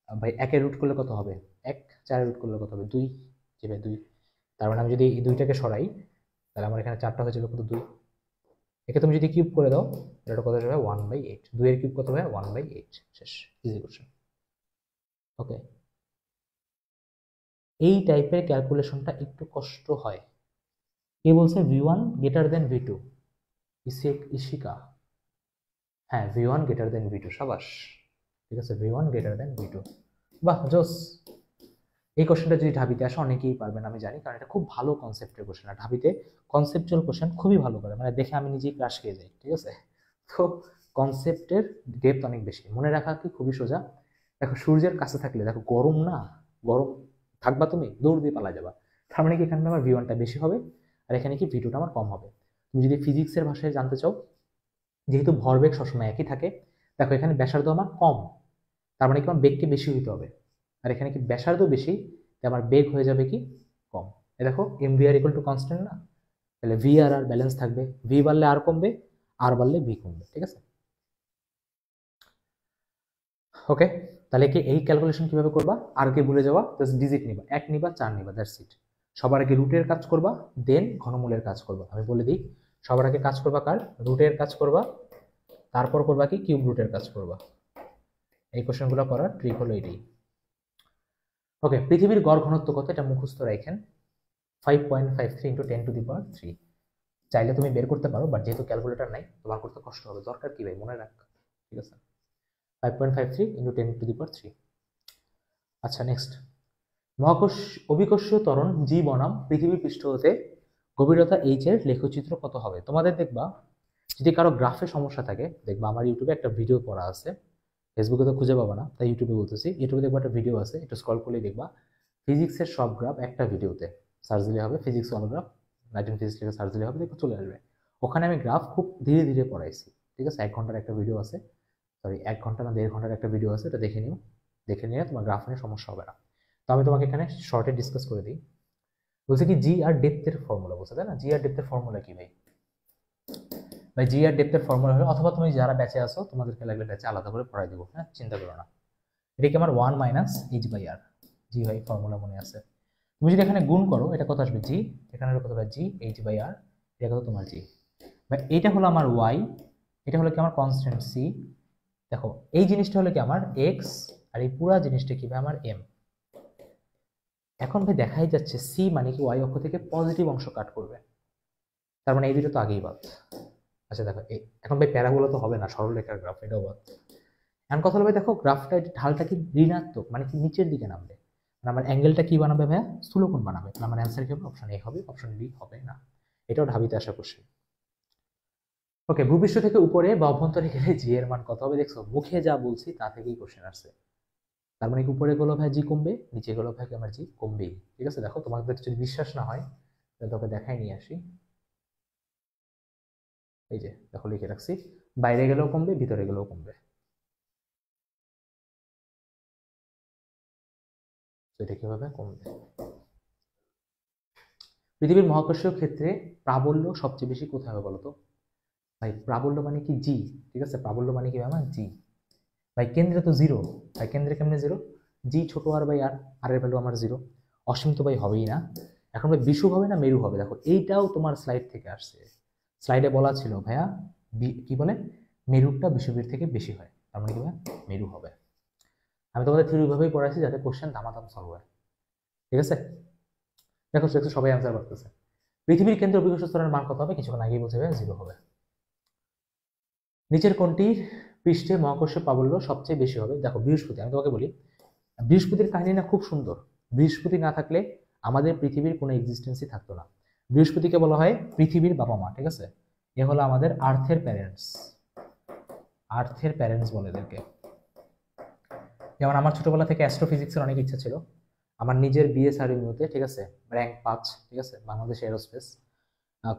ভাই। 1-এর রুট করলে কত হবে? 1। 4-এর রুট করলে কত হবে? 2। যে ভাই 2, তার মানে আমি যদি এই 2টাকে সরাই তাহলে আমার এখানে 4টা হয়ে যাবে কত? 2। একে তুমি যদি কিউব করে দাও এটা কত হবে? 1/8। 2-এর কিউব কত হবে? 1/8। শেষ, ইজি কোশ্চেন। ওকে, এই টাইপের ক্যালকুলেশনটা একটু কষ্ট হয়। কে বলছে v1 greater than v2? Ishika. হ্যাঁ, v1 গ্রেটার দেন v2, সাবাস, ঠিক আছে, v1 গ্রেটার দেন v2, বাহ জোস। এই কোশ্চেনটা যদি ঢাবিতে আসে অনেকেই পারবেন আমি জানি, কারণ এটা খুব ভালো কনসেপ্টের কোশ্চেন। আর ঢাবিতে কনসেপচুয়াল কোশ্চেন খুবই ভালো করে, মানে দেখে আমি নিজেই ক্রাশ খেয়ে যাই, ঠিক আছে। তো কনসেপ্টের ডেপথ অনেক বেশি, মনে রাখা কি খুবই সোজা। দেখো, সূর্যের কাছে থাকলে দেখো গরম না, গরম থাকবা তুমি, দৌড় দিয়ে পালা যাবা, তার মানে কি এখানে আমার v1টা বেশি হবে আর এখানে কি v2টা আমার কম হবে। তুমি যদি ফিজিক্সের ভাষায় জানতে চাও, যেহেতু ভরবেগ সবসময় একই থাকে, দেখো এখানে ব্যাসার্ধ আমার কম, তার মানে কি আমার বেগকে বেশি হইতে হবে, আর এখানে কি ব্যাসার্ধ বেশি, আমার বেগ হয়ে যাবে কি কম। এ দেখো mvr ইকুয়াল টু কনস্ট্যান্ট না, তাহলে ভি আর ব্যালেন্স থাকবে, ভি বাড়লে আর কমবে, আর বাড়লে ভি কমবে, ঠিক আছে। ওকে, তাহলে কি এই ক্যালকুলেশন কিভাবে করবা? আর কে ভুলে যাওয়া, জাস্ট ডিজিট নিবা, 1 নিবা, 4 নিবা, দ্যাটস ইট। সবার আগে রুটের কাজ করবা, দেন ঘনমূলের কাজ করবা। আমি বলে দিই, সবার আগে কাজ করবা কার রুটের কাজ করবা, তারপর করবা কি কিউব রুটের কাজ করবা। এই কোশ্চেনগুলো করার ট্রিক হলো এটাই। ওকে, পৃথিবীর গড় ঘনত্ব কত এটা মুখস্থ রাখেন, 5.53 × 10⁻³ চাইলে তুমি বের করতে পারো, বাট যেহেতু ক্যালকুলেটর নাই তোমার করতে কষ্ট হবে, দরকার কি ভাই মনে রাখ, ঠিক আছে 5.53 × 10⁻³। আচ্ছা নেক্সট, মহাকর্ষ অভিকর্ষীয় ত্বরণ জি বনাম পৃথিবীর পৃষ্ঠ হতে গভীরতা এইচ এর লেখচিত্র কত হবে। তোমাদের দেখবা যদি কারো গ্রাফে সমস্যা থাকে, দেখবা আমার ইউটিউবে একটা ভিডিও করা আছে, ফেসবুকে তো খুঁজে পাবা না তাই ইউটিউবে বলতেছি, ইউটিউবে দেখবা একটা ভিডিও আছে, একটু স্ক্রল করলেই দেখবা ফিজিক্সের সব গ্রাফ একটা ভিডিওতে সার্চ দিলে হবে, ফিজিক্স ওয়ান গ্রাফ 19 ফিজিক্স লিখে সার্চ দিলে হবে, দেখো চলে আসবে। ওখানে আমি গ্রাফ খুব ধীরে ধীরে পড়াইছি, ঠিক আছে 1 ঘন্টার একটা ভিডিও আছে, সরি 1 ঘন্টা না 1.5 ঘন্টার একটা ভিডিও আছে, এটা দেখে নিও, দেখে নিয়ে তোমার গ্রাফ নিয়ে সমস্যা হবে না। তো আমি তোমাকে এখানে শর্টে ডিসকাস করে দিই। বলছে কি জি আর ডেপথের ফর্মুলা বলছে, তাই না? জি আর ডেপথের ফর্মুলা কি ভাই? ভাই জি আর ডেপথের ফর্মুলা হলো, অথবা তুমি যারা ব্যাচে আসো তোমাদেরকে লাগলে ব্যাচে আলাদা করে পড়াই দেবো, হ্যাঁ চিন্তা করো না। এটা কি আমার 1 - h/r, জি ভাই ফর্মুলা মনে আছে। তুমি যদি এখানে গুণ করো এটা কত আসবে জি, এখানে কত হবে জি h/r, এটা কত তোমার জি। ভাই এটা হলো আমার y, এটা হলো কি আমার কনস্ট্যান্ট c, দেখো এই জিনিসটা হলো কি আমার x, আর এই পুরো জিনিসটা কি ভাই আমার m। এখন ভাই দেখাই যাচ্ছে c মানে কি y অক্ষ থেকে পজিটিভ অংশ কাট করবে, তার মানে এই দুটো তো আগেই বাদ। আচ্ছা দেখো এখন ভাই প্যারাবোলা তো হবে না, সরলরেখার গ্রাফ, এটাও বাদ। এখন কথা হলো ভাই দেখো গ্রাফটা ঢালটা কি ঋণাত্মক মানে কি নিচের দিকে নামবে, মানে আমার অ্যাঙ্গেলটা কি বানাবে ভাইয়া স্থূলকোণ বানাবে, আমার অ্যান্সার কি হবে অপশন এ হবে, অপশন বি হবে না। এটাও ঢাবিতে আসা কোশ্চেন। ওকে, ভূপৃষ্ঠ থেকে উপরে বা অভ্যন্তরে গেলে জি এর মান কত হবে, দেখছো মুখে যা বলছি তা থেকেই কোশ্চেন আসছে। তার মানে কি উপরে গেলো ভাই জি কমবে, নিচে গেলো ভাই আমার জি কমবেই, ঠিক আছে। দেখো তোমাদের যদি বিশ্বাস না হয় তাহলে তোকে দেখাই নিয়ে আসি, এই যে দেখো লিখে রাখছি, বাইরে গেলেও কমবে ভিতরে গেলেও কমবে, এটা কিভাবে কমবে। পৃথিবীর মহাকর্ষীয় ক্ষেত্রে প্রাবল্য সবচেয়ে বেশি কোথায় হবে বলতো ভাই? প্রাবল্য মানে কি জি, ঠিক আছে, প্রাবল্য মানে কি আমার জি। ভাই কেন্দ্রে তো জিরো, ভাই কেন্দ্রে কেমনে জিরো, জি ছোট আর বাই আর, আর এর ভ্যালু আমার জিরো, অসীম তো ভাই হবেই না। এখন ভাই বিষুব হবে না মেরু হবে, দেখো এইটাও তোমার স্লাইড থেকে আসছে, স্লাইডে বলা ছিল ভাইয়া কি বলে মেরুটা বিষুবের থেকে বেশি হয়, তার মানে কি ভাইয়া মেরু হবে। আমি তোমাদের থিওরি ভাবেই পড়াইছি যাতে কোশ্চেন দামাদাম সলভ হয়, ঠিক আছে। দেখো সবাই অ্যান্সার করতেছে। পৃথিবীর কেন্দ্র অভিকর্ষ স্তরের মান কত হবে, কিছুক্ষণ আগেই বলছে ভাইয়া জিরো হবে। নিচের কোনটির পৃষ্ঠে মহাকর্ষীয় প্রাবল্য সবচেয়ে বেশি হবে, দেখো বৃহস্পতি। আমি তোমাকে বলি বৃহস্পতির কাহিনী না খুব সুন্দর, বৃহস্পতি না থাকলে আমাদের পৃথিবীর কোনো এক্সিস্টেন্সই থাকতো না। বৃহস্পতিকে বলা হয় পৃথিবীর বাবা মা, ঠিক আছে, এ হলো আমাদের আর্থের প্যারেন্টস, আর্থের প্যারেন্টস বলে এদেরকে। যেমন আমার ছোটবেলা থেকে অ্যাস্ট্রোফিজিক্সের অনেক ইচ্ছা ছিল, আমার নিজের বিএসআরইউতে, ঠিক আছে র্যাঙ্ক 5, ঠিক আছে বাংলাদেশ এরোস্পেস,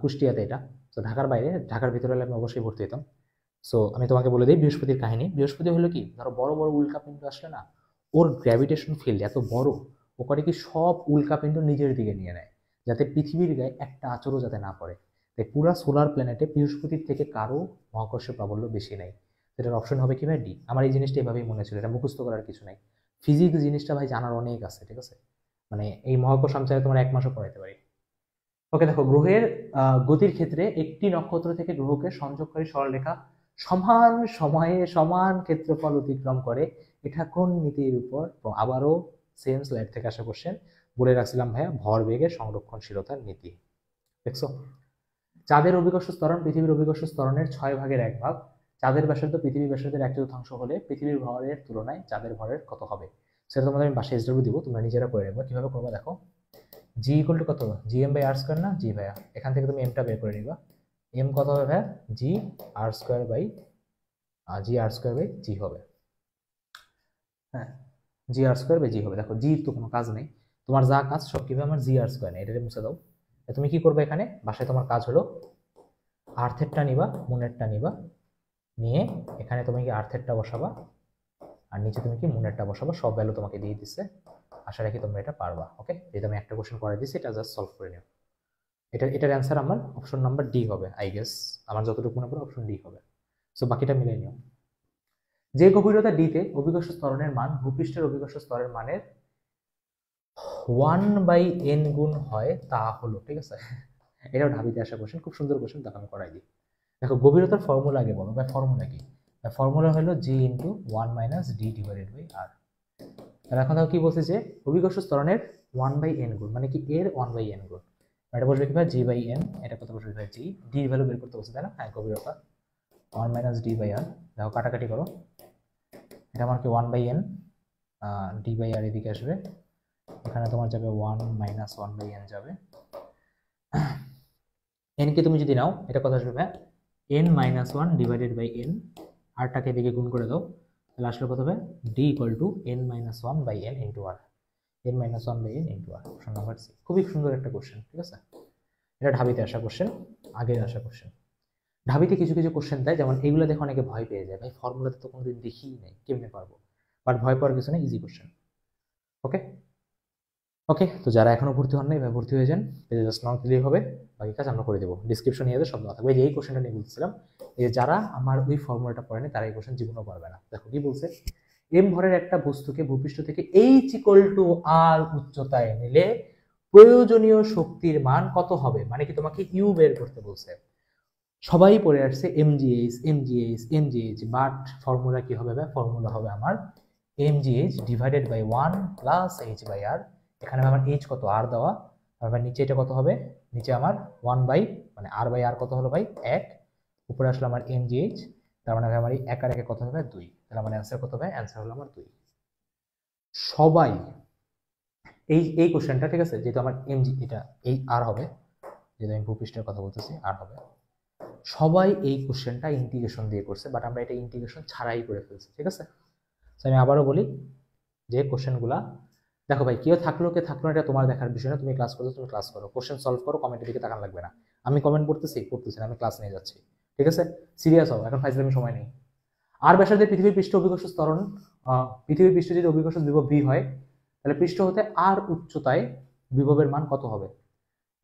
কুষ্টিয়াতে এটা, তো ঢাকার বাইরে, ঢাকার ভিতরে হলে আমি অবশ্যই ভর্তি হতাম। সো আমি তোমাকে বলে দিই বৃহস্পতির কাহিনী। বৃহস্পতি হলো কি, ধরো বড় বড় উল্কাপিণ্ড আসলে না, ওর গ্র্যাভিটেশন ফিল্ড এত বড়, ও করে কি সব উল্কাপিণ্ড নিজের দিকে নিয়ে নেয়, যাতে পৃথিবীর গায়ে একটা আঁচড়ও যাতে না পড়ে। তাই পুরা সোলার প্ল্যানেটে বৃহস্পতির থেকে কারো মহাকর্ষ প্রাবল্য বেশি নাই। এটার অপশন হবে কি ভাই ডি। আমার এই জিনিসটা এভাবেই মনে ছিল, এটা মুখস্থ করার কিছু নাই, ফিজিক্স জিনিসটা ভাই জানার অনেক আছে, ঠিক আছে, মানে এই মহাকর্ষ আমি চাইলে তোমার 1 মাসও পড়াইতে পারি। ওকে দেখো, গ্রহের গতির ক্ষেত্রে একটি নক্ষত্র থেকে গ্রহকে সংযোগকারী সরলরেখা সমান সময়ে সমান ক্ষেত্রফল অতিক্রম করে, এটা কোন নীতির উপর? আবারও সেম স্লাইড থেকে আসা কোশ্চেন, বলে রাখছিলাম ভাইয়া ভরবেগের সংরক্ষণশীলতার নীতি। দেখছো, চাঁদের অভিকর্ষ ত্বরণ পৃথিবীর অভিকর্ষ ত্বরণের 6/1 ভাগ। চাঁদের ব্যাসার্ধ পৃথিবীর ব্যাসার্ধের 1/4 হলে পৃথিবীর ভরের তুলনায় চাঁদের ভরের কত হবে? সেটা তোমাদের আমি বাসায় এসডব্লিউ দিব, তোমরা নিজেরা করে নেবে। কিভাবে করবো দেখো, জি ইকুয়াল টু কত, G M by R square না, জি ভাইয়া এখান থেকে তুমি এমটা বের করে নিবা, এম কত হবে ভাইয়া, জি আর স্কোয়ার বাই জি হবে, হ্যাঁ জি আর স্কোয়ার বাই জি হবে। দেখো জি তো কোনো কাজ নেই, তোমার যা কাজ সব কিভাবে আমার জি আর স্কোয়ার নেই, এটা মুছে দাও। তুমি কি করবে এখানে বাসায়, তোমার কাজ হলো আর্থেরটা নিবা, মুনেরটা নিবা, নিয়ে এখানে তুমি কি আর্থেরটা বসাবা, আর নিচে তুমি কি মুনেরটা বসাবা, সব ভ্যালু তোমাকে দিয়ে দিচ্ছে, আশা রাখি তোমরা এটা পারবা। ওকে, যেহেতু আমি একটা কোশ্চেন করে দিচ্ছি, এটা জাস্ট সলভ করে নিও। এটার অ্যান্সার আমার অপশন নাম্বার ডি হবে, আই গেস আমার যতটুকু মনে পড়ে অপশন ডি হবে। সো বাকিটা মিলে নিও। যে গভীরতা ডিতে অভিকর্ষ স্তরণের মান ভূপৃষ্ঠের অভিকর্ষ স্তরের মানের 1/n গুণ হয় তা হলো, ঠিক আছে এটাও ঢাবিতে আসা কোশ্চেন, খুব সুন্দর কোশ্চেন, দেখো আমি করাই দিই। দেখো গভীরতার ফর্মুলা আগে বলো ভাই, ফর্মুলা কি? ফর্মুলা হলো জি ইন্টু 1 - d ডিভাইডেড বাই আর। তাহলে এখন দেখো কি বলছে যে অভিকর্ষ ত্বরণের 1/n গুণ, মানে কি এর 1/n গুণ, এটা বসবে কি ভাই জি বাই এন, এটা কত বসবে ভাই জি, ডি ভ্যালু বের করতে বলছে তাই না? হ্যাঁ, গভীরতা 1 - d বাই আর। দেখো কাটাকাটি করো, এটা আমার কি 1/n, ডি বাই আর এদিকে আসবে, এখানে তোমার যাবে 1 - 1/n যাবে। n কে তুমি যদি নাও এটা কত আসবে ভাই, n - 1 ডিভাইডেড বাই n, আরটাকে এদিকে গুণ করে দাও, তাহলে আসলে কত হবে, d equal to n - 1/n into R, n - 1/n into R, option number C. খুবই সুন্দর একটা কোশ্চেন, ঠিক আছে? এটা ঢাবিতে আসা কোশ্চেন, আগের আসা কোশ্চেন। ঢাবিতে কিছু কিছু কোশ্চেন দেয়, যেমন এইগুলো দেখে অনেকে ভয় পেয়ে যায়, ভাই ফর্মুলাতে তো কোনোদিন দেখিই নাই, কেমনে পারবো? বাট ভয় পাওয়ার কিছু নেই, ইজি কোশ্চেন। ওকে ওকে, তো যারা এখনো ভর্তি হন নাই ভাই ভর্তি হয়ে যান, পেজে জাস্ট নাম দিলেই হবে, বাকি কাজ আমরা করে দেবো। ডিসক্রিপশন নিয়ে সব দেওয়া থাকবে। এই কোশ্চেনটা নিয়ে বলছিলাম, এই যে যারা আমার ওই ফর্মুলাটা পড়েনি তারা এই কোশ্চেন জীবনও পারবে না। দেখো কি বলছে, এম ভরের একটা বস্তুকে ভূপৃষ্ঠ থেকে এইচ ইকুয়াল টু আর উচ্চতায় নিলে প্রয়োজনীয় শক্তির মান কত হবে, মানে কি তোমাকে ইউ বের করতে বলছে। সবাই পড়ে আসছে MGH MGH MGH, but formula কি হবে ভাই, ফর্মুলা হবে আমার MGH divided by 1 plus H by R. এখানে আমার এইচ কত, আর দেওয়া, তারপর নিচে এটা কত হবে, নিচে আমার 1 বাই মানে আর বাই আর কত হলো ভাই 1, উপরে আসলো আমার এমজিএইচ, তার মানে আমার এই 1 আর 1 কত হবে 2, তাহলে আমার অ্যান্সার কত হবে, অ্যান্সার হলো আমার 2। সবাই এই এই কোশ্চেনটা, ঠিক আছে, যেহেতু আমার এমজি এটা এই আর হবে, যেহেতু আমি ভূপৃষ্ঠের কথা বলতেছি আর হবে, সবাই এই কোশ্চেনটা ইন্টিগ্রেশন দিয়ে করছে, বাট আমরা এটা ইন্টিগ্রেশন ছাড়াই করে ফেলছি, ঠিক আছে? আমি আবারও বলি যে কোশ্চেনগুলা দেখো ভাই, কেউ থাকলো কে থাকলো এটা তোমার দেখার বিষয় না, তুমি ক্লাস করছো, তুমি ক্লাস করো, কোশ্চেন সলভ করো, কমেন্টের দিকে তাকান লাগবে না। আমি কমেন্ট পড়তেছি না, আমি ক্লাস নিয়ে যাচ্ছি, ঠিক আছে? সিরিয়াস হও, এখন ফাইজলামি সময় নেই। আর ব্যাসার্ধে পৃথিবীর পৃষ্ঠ অভিকর্ষ ত্বরণ, পৃথিবীর পৃষ্ঠে যদি অভিকর্ষ বিভব ভি হয়, তাহলে পৃষ্ঠ হতে আর উচ্চতায় বিভবের মান কত হবে।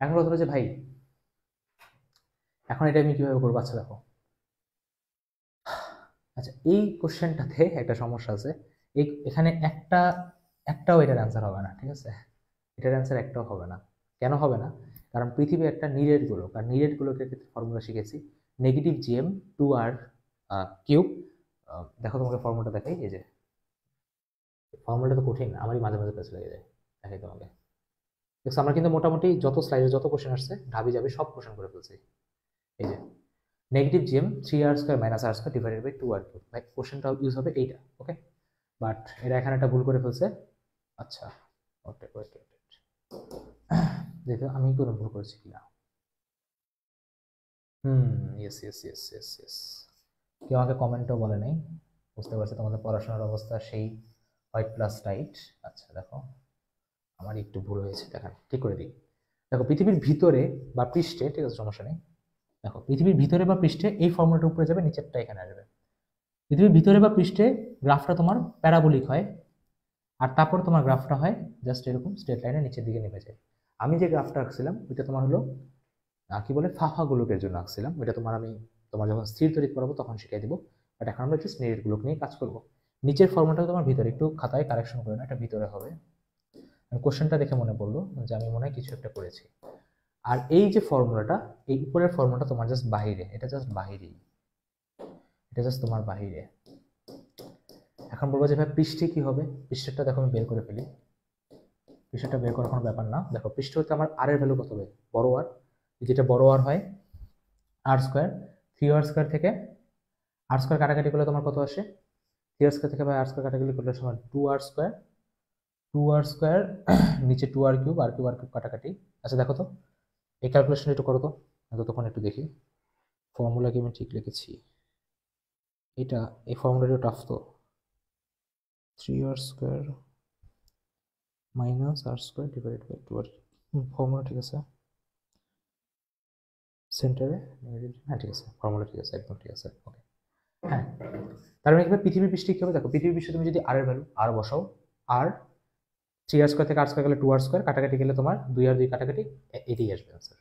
এখন কথা হচ্ছে ভাই, এখন এটা আমি কিভাবে করবো? আচ্ছা দেখো, আচ্ছা এই কোশ্চেনটাতে একটা সমস্যা আছে, এখানে একটাও এটার অ্যান্সার হবে না, ঠিক আছে? এটার অ্যান্সার একটাও হবে না। কেন হবে না? কারণ পৃথিবী একটা নিরেট গোলক, আর নিরেট গোলকের ক্ষেত্রে ফর্মুলা শিখেছি নেগেটিভ জিএম 2r কিউব। দেখো তোমাকে ফর্মুলাটা দেখাই, এই যে ফর্মুলাটা তো কঠিন, আমারই মাঝে মাঝে পেছনে লেগে যায়, দেখাই তোমাকে। দেখছো আমরা কিন্তু মোটামুটি যত স্লাইডে যত কোশ্চেন আসছে ঢাবি যাবে সব কোশ্চেন করে ফেলছি। এই যে negative GM 3r² - r² divided by 2r cube, ভাই কোশ্চেনটা ইউজ হবে এইটা, ওকে? বাট এটা এখানে একটা ভুল করে ফেলছে। আচ্ছা ওকে, দেখো আমি কোনো ভুল করেছি কিনা। Yes yes yes yes yes, কেউ আমাকে কমেন্টও বলে নাই, বুঝতে পারছি তোমাদের পড়াশোনার অবস্থা সেই হোয়াইট প্লাস রাইট। আচ্ছা দেখো আমার একটু ভুল হয়েছে, দেখা ঠিক করে দিই। দেখো পৃথিবীর ভিতরে বা পৃষ্ঠে, ঠিক আছে সমস্যা নেই, দেখো পৃথিবীর ভিতরে বা পৃষ্ঠে এই ফর্মুলাটা উপরে যাবে, নিচেরটা এখানে আসবে। পৃথিবীর ভিতরে বা পৃষ্ঠে গ্রাফটা তোমার প্যারাবোলিক হয়, আর তারপর তোমার গ্রাফটা হয় জাস্ট এরকম স্ট্রেট লাইনে নিচের দিকে নেমে যায়। আমি যে গ্রাফটা আঁকছিলাম ওইটা তোমার হলো কি বলে ফাফা গোলকের জন্য আঁকছিলাম, ওইটা তোমার যখন স্থির তড়িৎ পড়াবো তখন শিখিয়ে দিব। বাট এখন আমরা জাস্ট নিরেট গোলক নিয়ে কাজ করবো। নিচের ফর্মুলাটা তোমার ভিতরে, একটু খাতায় কারেকশন করে না, এটা ভিতরে হবে। কোশ্চেনটা দেখে মনে পড়লো যে আমি মনে হয় কিছু একটা করেছি। আর এই যে ফর্মুলাটা, এই উপরের ফর্মুলাটা তোমার জাস্ট বাহিরে, এটা জাস্ট বাহিরেই, এটা জাস্ট তোমার বাহিরে। এখন বলবো যে ভাই পৃষ্ঠে কি হবে, পৃষ্ঠটা দেখো আমি বের করে ফেলি। পৃষ্ঠটা বের করার কোনো ব্যাপার না। দেখো পৃষ্ঠ হতে আমার আর এর ভ্যালু কত হবে, বড় আর, যেটা বড় আর হয় r², 3r² থেকে r² কাটাকাটি করলে তোমার কত আসে, 3r² থেকে ভাই r² কাটাকাটি করলে তোমার 2r², 2r² নিচে 2r কিউব, আর কিউব কাটাকাটি। আচ্ছা দেখো তো এই ক্যালকুলেশন একটু করো তো, ততক্ষণ একটু দেখি ফর্মুলা কি আমি ঠিক লিখেছি। এটা এই ফর্মুলাটা টাফ তো, 3r² - r² divided by 2r, formula ঠিক আছে, সেন্টারে হ্যাঁ ঠিক আছে, ফর্মুলা ঠিক আছে, একদম ঠিক আছে, ওকে। হ্যাঁ তার মানে কি পৃথিবীর পৃষ্ঠে কি হবে, দেখো পৃথিবীর পৃষ্ঠে তুমি যদি আর এর ভ্যালু আর বসাও, আর 3r² থেকে r² গেলে 2r² কাটাকাটি গেলে তোমার 2 আর 2 কাটাকাটি, এটাই আসবে আনসার।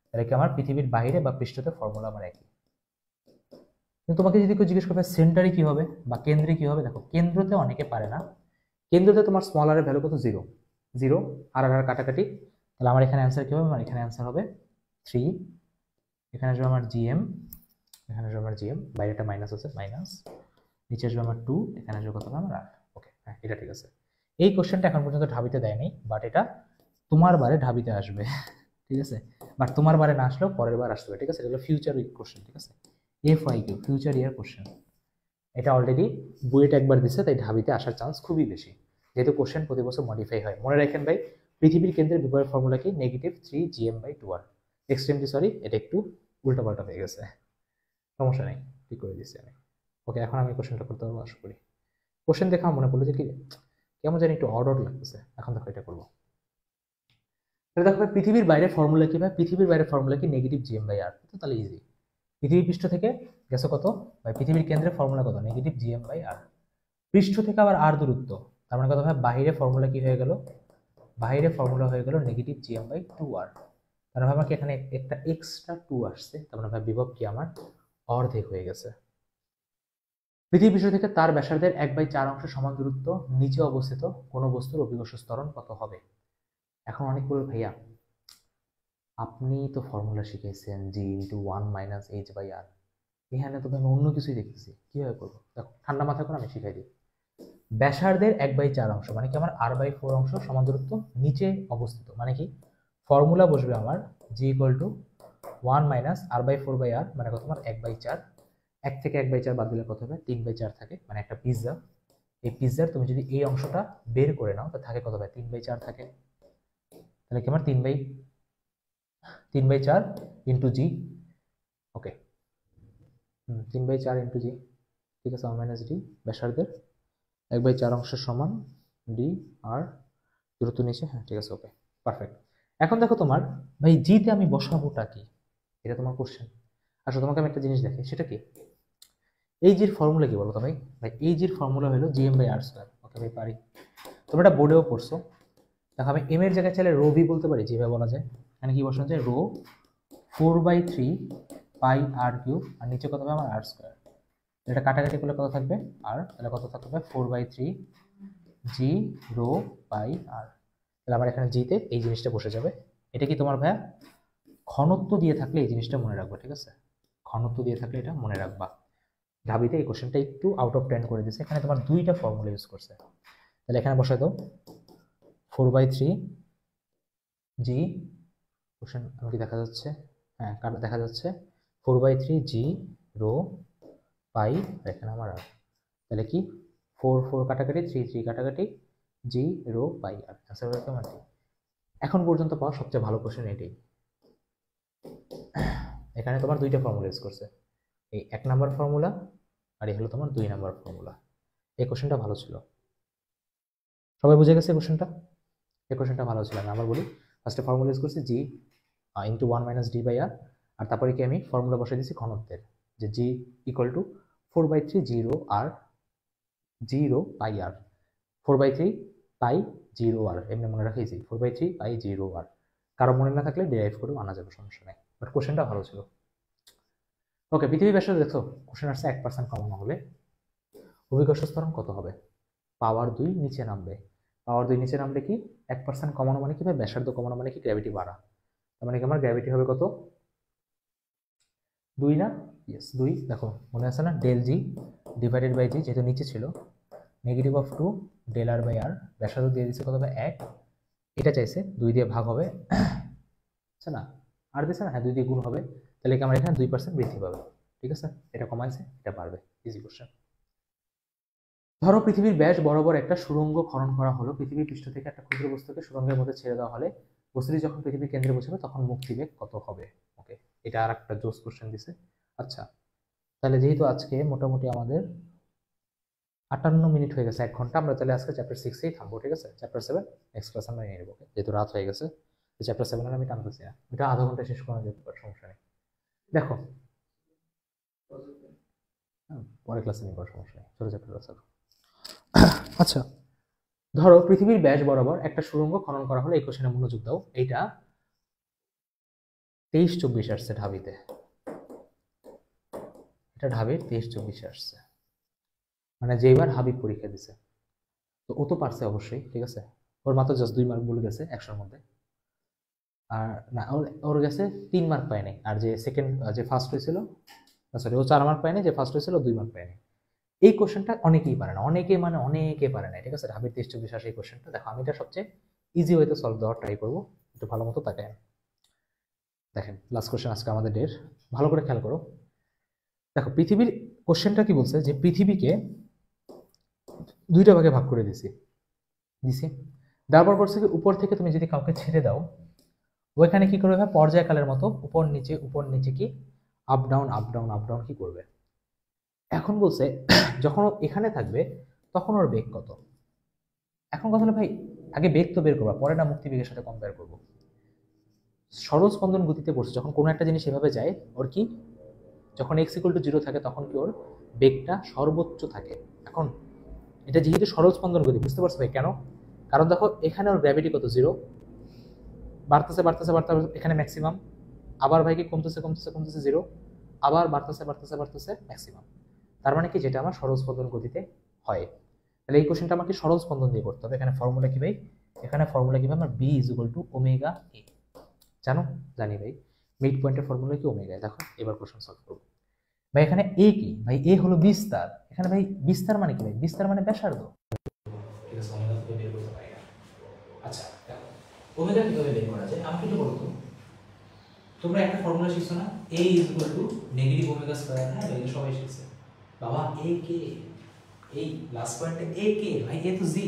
তাহলে কি আমার পৃথিবীর বাইরে বা পৃষ্ঠতে ফর্মুলা আমার একই। কিন্তু তোমাকে যদি কেউ জিজ্ঞেস করবে সেন্টারে কি হবে বা কেন্দ্রে কি হবে, দেখো কেন্দ্রতে অনেকে পারে না। কেন্দ্রতে তোমার স্মল আর এর ভ্যালু কত, 0 0, আর আর কাটাকাটি, তাহলে আমার এখানে অ্যান্সার কি হবে, আমার এখানে অ্যান্সার হবে 3, এখানে আসবে আমার জিএম, এখানে আসবে আমার জিএম, বাইরেটা মাইনাস আছে, মাইনাস, নিচে আসবে আমার 2, এখানে আসবে কত আমার আর। ওকে, হ্যাঁ এটা ঠিক আছে। এই কোশ্চেনটা এখন পর্যন্ত ঢাবিতে দেয়নি, বাট এটা তোমার বারে ঢাবিতে আসবে। ঠিক আছে, বাট তোমার বারে না আসলেও পরের বার আসবে। ঠিক আছে, এগুলো ফিউচার উইক কোশ্চেন। ঠিক আছে, FYQ ফিউচার ইয়ার কোশ্চেন। এটা অলরেডি বুয়েট একবার দিছে, তাই ঢাবিতে আসার চান্স খুবই বেশি, যেহেতু কোশ্চেন প্রতি বছর মডিফাই হয়। মনে রাখেন ভাই, পৃথিবীর কেন্দ্রের বিভবের ফর্মুলা কি? -3gm/2r। এক্সট্রিমলি সরি, এটা একটু উল্টাপাল্টা হয়ে গেছে, সমস্যা নেই, ঠিক করে দিচ্ছি আমি। ওকে, এখন আমি কোশ্চেনটা করতে পারবো আশা করি। কোশ্চেন দেখে আমার মনে পড়লো যে কি কেমন জানি একটু অড লাগতেছে। এখন দেখো এটা করবো। তাহলে দেখো ভাই, পৃথিবীর বাইরে ফর্মুলা কি? ভাই পৃথিবীর বাইরে ফর্মুলা কি? -gm/r। তাহলে ইজি। পৃথিবীর পৃষ্ঠ থেকে গেছো কত ভাই? পৃথিবীর কেন্দ্রের ফর্মুলা কত? -gm/r। পৃষ্ঠ থেকে আবার আর দূরত্ব, তার মানে কত ভাই? বাইরে ফর্মুলা কি হয়ে গেল? বাইরে ফর্মুলা হয়ে গেল -gm/2r। তার মানে আমাকে এখানে একটা এক্সট্রা 2 আসছে, তার মানে ভাই বিভব কি আমার অর্ধেক হয়ে গেছে। পৃথিবী পৃষ্ঠ থেকে তার ব্যাসার্ধের 1/4 অংশ সমান দূরত্ব নিচে অবস্থিত কোন বস্তুর অভিকর্ষ ত্বরণ কত হবে? এখন অনেক বলবে ভাইয়া আপনি তো ফর্মুলা শিখেছেন g × 1 - h/r, এখানে তো আমি অন্য কিছুই দেখতেছি, কিভাবে করবো? দেখো ঠান্ডা মাথা করে আমি শিখাই দিই। ব্যাসার্ধের 1/4 অংশ মানে কি? আমার r/4 অংশ সমান দূরত্ব নিচে অবস্থিত, মানে কি? ফর্মুলা বসবে আমার g = 1 - r/4/r, মানে কত? আমার 1/4। 1 থেকে 1/4 বাদ দিলে কত হবে? 3/4 থাকে, মানে একটা পিৎজা। এই পিৎজার তুমি যদি এই অংশটা বের করে নাও, তো থাকে কত ভাই? 3/4 থাকে। তাহলে কি আমার 3/4 ইন্টু জি। ওকে, 3/4 ইন্টু জি, ঠিক আছে, 1 - d। ব্যাসার্ধের 1/4 অংশ সমান ডি আর দূরত্ব নিচে, হ্যাঁ ঠিক আছে, ওকে পারফেক্ট। এখন দেখো তোমার ভাই জিতে আমি বসাবোটা কি, এটা তোমার কোশ্চেন। আসলে তোমাকে আমি একটা জিনিস দেখি, সেটা কি? এই জির ফর্মুলা কি বলো তো ভাই? ভাই এই জির ফর্মুলা হলো gm/r²। ওকে ভাই পারি, তোমরা এটা বোর্ডেও পড়ছো। দেখো আমি এম এর জায়গায় চাইলে রো ভি বলতে পারি, যেভাবে বলা যায়। এখানে কি বসানো যায়? রো 4/3 পাই r³ আর নিচে কত হবে? আমার r²। এটা কাটাকাটি করলে কত থাকবে? আর তাহলে কত থাকবে? 4/3 জি রো পাই আর। তাহলে আমার এখানে জিতে এই জিনিসটা বসে যাবে। এটা কি তোমার ভাইয়া ঘনত্ব দিয়ে থাকলে এই জিনিসটা মনে রাখবা, ঠিক আছে? ঘনত্ব দিয়ে থাকলে এটা মনে রাখবা। ঢাবিতে এই কোশ্চেনটা একটু আউট অফ 10 করে দিয়েছে, এখানে তোমার দুইটা ফর্মুলা ইউজ করছে। তাহলে এখানে বসাই দাও 4/3 জি, কোশ্চেন কি দেখা যাচ্ছে? হ্যাঁ দেখা যাচ্ছে 4/3 জি রো পাই, এখানে আমার আর। তাহলে কি 4 4 কাটাকাটি, 3 3 কাটাকাটি, জি রো পাই আর। অ্যান্সার হলো তোমার ডি। এখন পর্যন্ত পাওয়া সবচেয়ে ভালো কোশ্চেন এটাই। এখানে তোমার দুইটা ফর্মুলা ইউজ করছে, এই 1 নাম্বার ফর্মুলা আর এই হলো তোমার 2 নাম্বার ফর্মুলা। এই কোশ্চেনটা ভালো ছিল, সবাই বুঝে গেছে কোশ্চেনটা? এই কোশ্চেনটা ভালো ছিল। আমি আবার বলি, ফার্স্টে ফর্মুলা ইউজ করছি জি ইন্টু 1 - d/r, আর তারপরে কি আমি ফর্মুলা বসাই দিয়েছি ঘনত্বের, যে জি = 4/3 জিরো আর জিরো পাই আর। 4/3 পাই জিরো আর, এমনি মনে রাখা ইজি, 4/3 পাই জিরো আর। কারো মনে না থাকলে ডিরাইভ করে আনা যাবে, সমস্যা নেই, বাট কোশ্চেনটা ভালো ছিল। ওকে, পৃথিবী ব্যাসার্ধ দেখো কোশ্চেন আসছে 1% কমানো হলে অভিকর্ষ ত্বরণ কত হবে? পাওয়ার 2 নিচে নামবে। পাওয়ার 2 নিচে নামলে কি 1% কমানো মানে কি ভাই? ব্যাসার্ধ কমানো মানে কি? গ্র্যাভিটি বাড়া। তার মানে কি আমার গ্র্যাভিটি হবে কত? 2 না? ইয়েস 2। দেখো মনে আছে না? ডেল জি ডিভাইডেড বাই জি, যেহেতু নিচে ছিল, -2 ডেল আর বাই আর। ব্যাসার্ধ দিয়ে দিচ্ছে কত হবে? 1। এটা চাইছে 2 দিয়ে ভাগ হবে, আচ্ছা না আর দিচ্ছে না? হ্যাঁ 2 দিয়ে গুণ হবে। তাহলে কি আমার এখানে 2% বৃদ্ধি পাবে, ঠিক আছে? এটা কমাইছে, এটা বাড়বে, ইজি কোশ্চেন। ধরো পৃথিবীর ব্যাস বরাবর একটা সুড়ঙ্গ খনন করা হলো। পৃথিবীর পৃষ্ঠ থেকে একটা ক্ষুদ্র বস্তুকে সুড়ঙ্গের মধ্যে ছেড়ে দেওয়া হলে বস্তুটি যখন পৃথিবীর কেন্দ্রে পৌঁছাবে তখন মুক্তিবেগ কত হবে? ওকে, এটা আর একটা জোস কোশ্চেন দিছে। আচ্ছা, তাহলে যেহেতু আজকে মোটামুটি আমাদের 58 মিনিট হয়ে গেছে, 1 ঘন্টা, আমরা তাহলে আজকে চ্যাপ্টার 6-এই থামবো, ঠিক আছে? চ্যাপ্টার 7 নেক্সট ক্লাস আমরা নিয়ে নেবো, যেহেতু রাত হয়ে গেছে। চ্যাপ্টার 7 আমি টানতেছি না, এটা আধা ঘন্টা শেষ করা যেতে পারে, সমস্যা নেই। দেখো পরে ক্লাসে নিয়ে পড়ার সমস্যা নেই, ছোট চ্যাপ্টার আছে। আচ্ছা, ধরো পৃথিবীর ব্যাস বরাবর একটা সুড়ঙ্গ খনন করা হলো। এই কোশ্চেনে মনোযোগ দাও, এইটা 23-24 আসছে ঢাবিতে, এটা ঢাবির 23-24 আসছে, মানে যেইবার হাবিব পরীক্ষা দিছে, তো ও তো পারছে অবশ্যই, ঠিক আছে? ওর মাত্র জাস্ট 2 মার্ক ভুল গেছে 100-র মধ্যে। আর না, ওর কাছে 3 মার্ক পায়নি, আর যে সেকেন্ড যে ফার্স্ট হয়েছিল, সরি ও 4 মার্ক পায়নি, যে ফার্স্ট হয়েছিল 2 মার্ক পায়নি। এই কোশ্চেনটা অনেকেই পারে না, অনেকে পারে না, ঠিক আছে। ঢাবির 23-24 আসে এই কোশ্চেনটা। দেখো আমি এটা সবচেয়ে ইজি ওয়েতে সলভ দেওয়ার ট্রাই করবো, একটু ভালো মতো তাকায় দেখেন। লাস্ট কোশ্চেন আজকে আমাদের ডের, ভালো করে খেয়াল করো। দেখো পৃথিবীর কোশ্চেনটা কি বলছে, যে পৃথিবীকে 2টা ভাগে ভাগ করে দিছি। তারপর বলছে কি উপর থেকে তুমি যদি কাউকে ছেড়ে দাও, ওইখানে কি করবে ভাই, পর্যায়কালের মতো উপর নিচে কি up down up down up down কি করবে। এখন বলছে যখন ও এখানে থাকবে তখন ওর বেগ কত। এখন কথা হলো ভাই, আগে বেগ তো বের করবা, পরে না মুক্তি বেগের সাথে কম্পেয়ার করবো। সরল স্পন্দন গতিতে পড়ছে, যখন কোনো একটা জিনিস এভাবে যায়, ওর কি যখন x=0 থাকে তখন কি ওর বেগটা সর্বোচ্চ থাকে। এখন এটা যেহেতু সরল স্পন্দন গতি, বুঝতে পারছো ভাই কেন? কারণ দেখো এখানে ওর গ্র্যাভিটি কত, 0, বাড়তেছে বাড়তেছে বাড়তেছে, এখানে ম্যাক্সিমাম, আবার ভাই কি কমতেছে কমতেছে কমতেছে 0, আবার বাড়তেছে বাড়তেছে বাড়তেছে ম্যাক্সিমাম। তার মানে কি, যেটা আমার সরল স্পন্দন গতিতে হয়। তাহলে এই কোশ্চেনটা আমাকে সরল স্পন্দন দিয়ে করতে হবে। এখানে ফর্মুলা কি ভাই, এখানে ফর্মুলা কি ভাই, আমার b=ওমেগা এ। জানো? জানি ভাই, মিড পয়েন্টের ফর্মুলা কি ওমেগা। দেখো এবার কোশ্চেন সলভ করব ভাই। এখানে এ কি ভাই, এ হলো বিস্তার। এখানে ভাই বিস্তার মানে কি ভাই, বিস্তার মানে ব্যাসার্ধ, ঠিক আছে। ওমেগা থেকে বের করতে পারি না। আচ্ছা দেখো ওমেগা কিভাবে বের করা যায় আমাকে একটু বলো তো। তোমরা একটা ফর্মুলা শিখছো না, a নেগেটিভ ওমেগা স্কয়ার। হ্যাঁ ভাই, সবাই শিখছে বাবা। এ কে, এই লাস্ট পয়েন্টে এ কে ভাই, এ তো জি।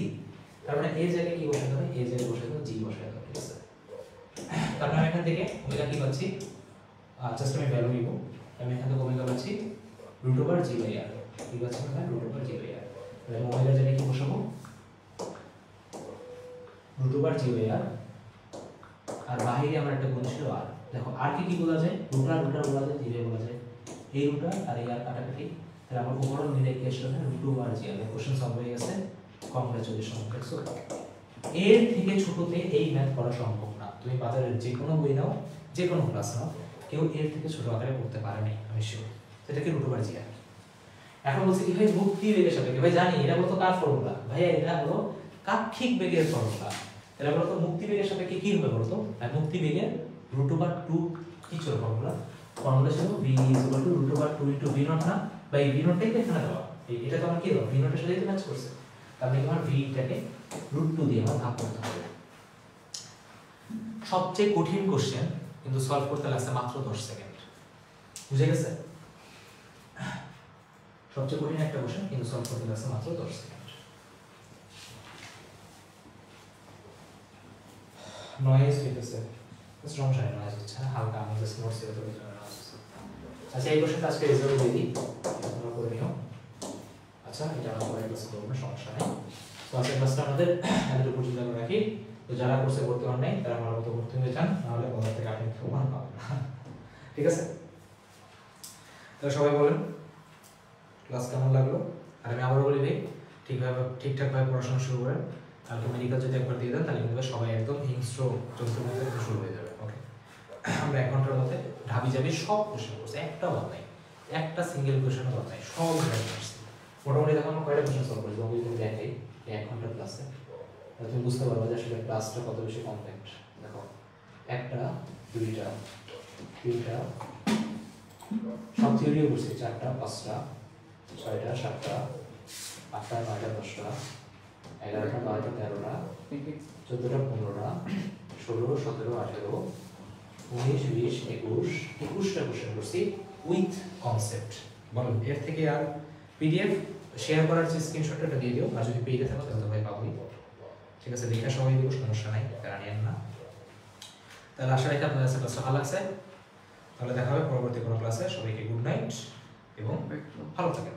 তার মানে এ জায়গায় কি বসাতে হবে, এ জায়গায় বসাতে হবে জি বসাতে হবে, ঠিক আছে। তার মানে এখান থেকে ওমেগা কি পাচ্ছি, জাস্ট আমি ভ্যালু নিব। আমি এখান থেকে ওমেগা পাচ্ছি √g/r, কি পাচ্ছি না √g/r। তাহলে ওমেগা জায়গায় কি বসাবো, √g/r। আর বাইরে আমার একটা গুণ ছিল আর। দেখো আর কি বলা যায়, রুটার বলা যায়, জিরে বলা যায়। এই রুটার আর এই আর কাটাকাটি, তাহলে আমার ওভারঅল মিলে কি আসলে √g/r। কোশ্চেন সলভ হয়ে গেছে, কংগ্রাচুলেশন। দেখছো এর থেকে ছোটতে এই ম্যাথ করা সম্ভব না। তুমি বাজারের যে কোনো বই নাও, যে কোনো ক্লাস নাও, কেউ এর থেকে ছোট আকারে করতে পারে নাই, আমি শিওর। সেটা কি √g/r। এখন বলছে কি ভাই মুক্তি বেগের সাপেক্ষে, ভাই জানি এটা বলতো কার ফর্মুলা, ভাই এটা হলো কাক্ষিক বেগের ফর্মুলা। তাহলে বলতো মুক্তি বেগের সাপেক্ষে কি হবে বলতো, মুক্তি বেগের √2 কি ছিল ফর্মুলা, ফর্মুলা ছিল v √2 * v0 না, বা এই v0টাই তো এখানে দেওয়া, এটা তো আমার কি দেওয়া, v0 এর সাথেই তো ম্যাচ করছে। তার মানে আমার v টাকে √2 দিয়ে আমার ভাগ করতে হবে। সবচেয়ে কঠিন কোশ্চেন, কিন্তু সলভ করতে লাগছে মাত্র 10 সেকেন্ড। বুঝে গেছে? সবচেয়ে কঠিন একটা কোশ্চেন, কিন্তু সলভ করতে লাগছে মাত্র 10 সেকেন্ড। নয়েজ হইতেছে, সমস্যা নেই, নয়েজ হচ্ছে না, হালকা আমাদের নোটস এর উপরে নয়েজ হচ্ছে। আচ্ছা এই কোশ্চেনটা আজকে রেজাল্ট দিয়ে দিই, তোমরা করে নিও। আচ্ছা এটা আমরা পরে ক্লাস করব, সমস্যা নেই। তো আজকের ক্লাসটা আমাদের এতটুকু পর্যন্ত রাখি। তো যারা কোর্সে ভর্তি হন নাই তারা আমার মতো ভর্তি হয়ে যান, নাহলে বাজার থেকে আপনি প্রমাণ পাবেন না, ঠিক আছে? তাহলে সবাই বলেন ক্লাস কেমন লাগলো। আর আমি আবারও বলি ভাই, ঠিকঠাকভাবে পড়াশোনা শুরু করেন। কালকে মেডিকেল যদি একবার দিয়ে দেন তাহলে কিন্তু সবাই একদম হিংস্র যন্ত্রের মধ্যে শুরু হয়ে যাবে। ওকে, আমরা 1 ঘন্টার মধ্যে ঢাবি যাবি সব কোশ্চেন করছি, একটা বাদ নাই, একটা সিঙ্গেল কোশ্চেনও বাদ নাই, সব আসছে মোটামুটি। দেখো আমরা কয়টা কোশ্চেন সলভ করেছি, আমি যদি দেখাই 1 ঘন্টার ক্লাসে, তাহলে তুমি বুঝতে পারবে যে আসলে ক্লাসটা কত বেশি কমপ্যাক্ট। দেখো 1টা 2টা 3টা, সব থিওরিও করছি, 4টা 5টা 6টা 7টা 8টা 9টা 10টা 11টা 12টা 13টা 14টা 15টা 16 17 18 19 20 21টা কোশ্চেন করছি উইথ কনসেপ্ট। বলো এর থেকে আর পিডিএফ শেয়ার করার যে স্ক্রিনশটটা দিয়ে দিও, আর যদি পেজে থাকো তাহলে ভাই পাবোই, ঠিক আছে? লেখা সবাই দিব, সমস্যা নাই, তারা নিয়েন না। তাহলে আশা রাখি আপনাদের কাছে ক্লাসটা ভালো লাগছে। তাহলে দেখা হবে পরবর্তী কোনো ক্লাসে। সবাইকে গুড নাইট এবং ভালো থাকেন।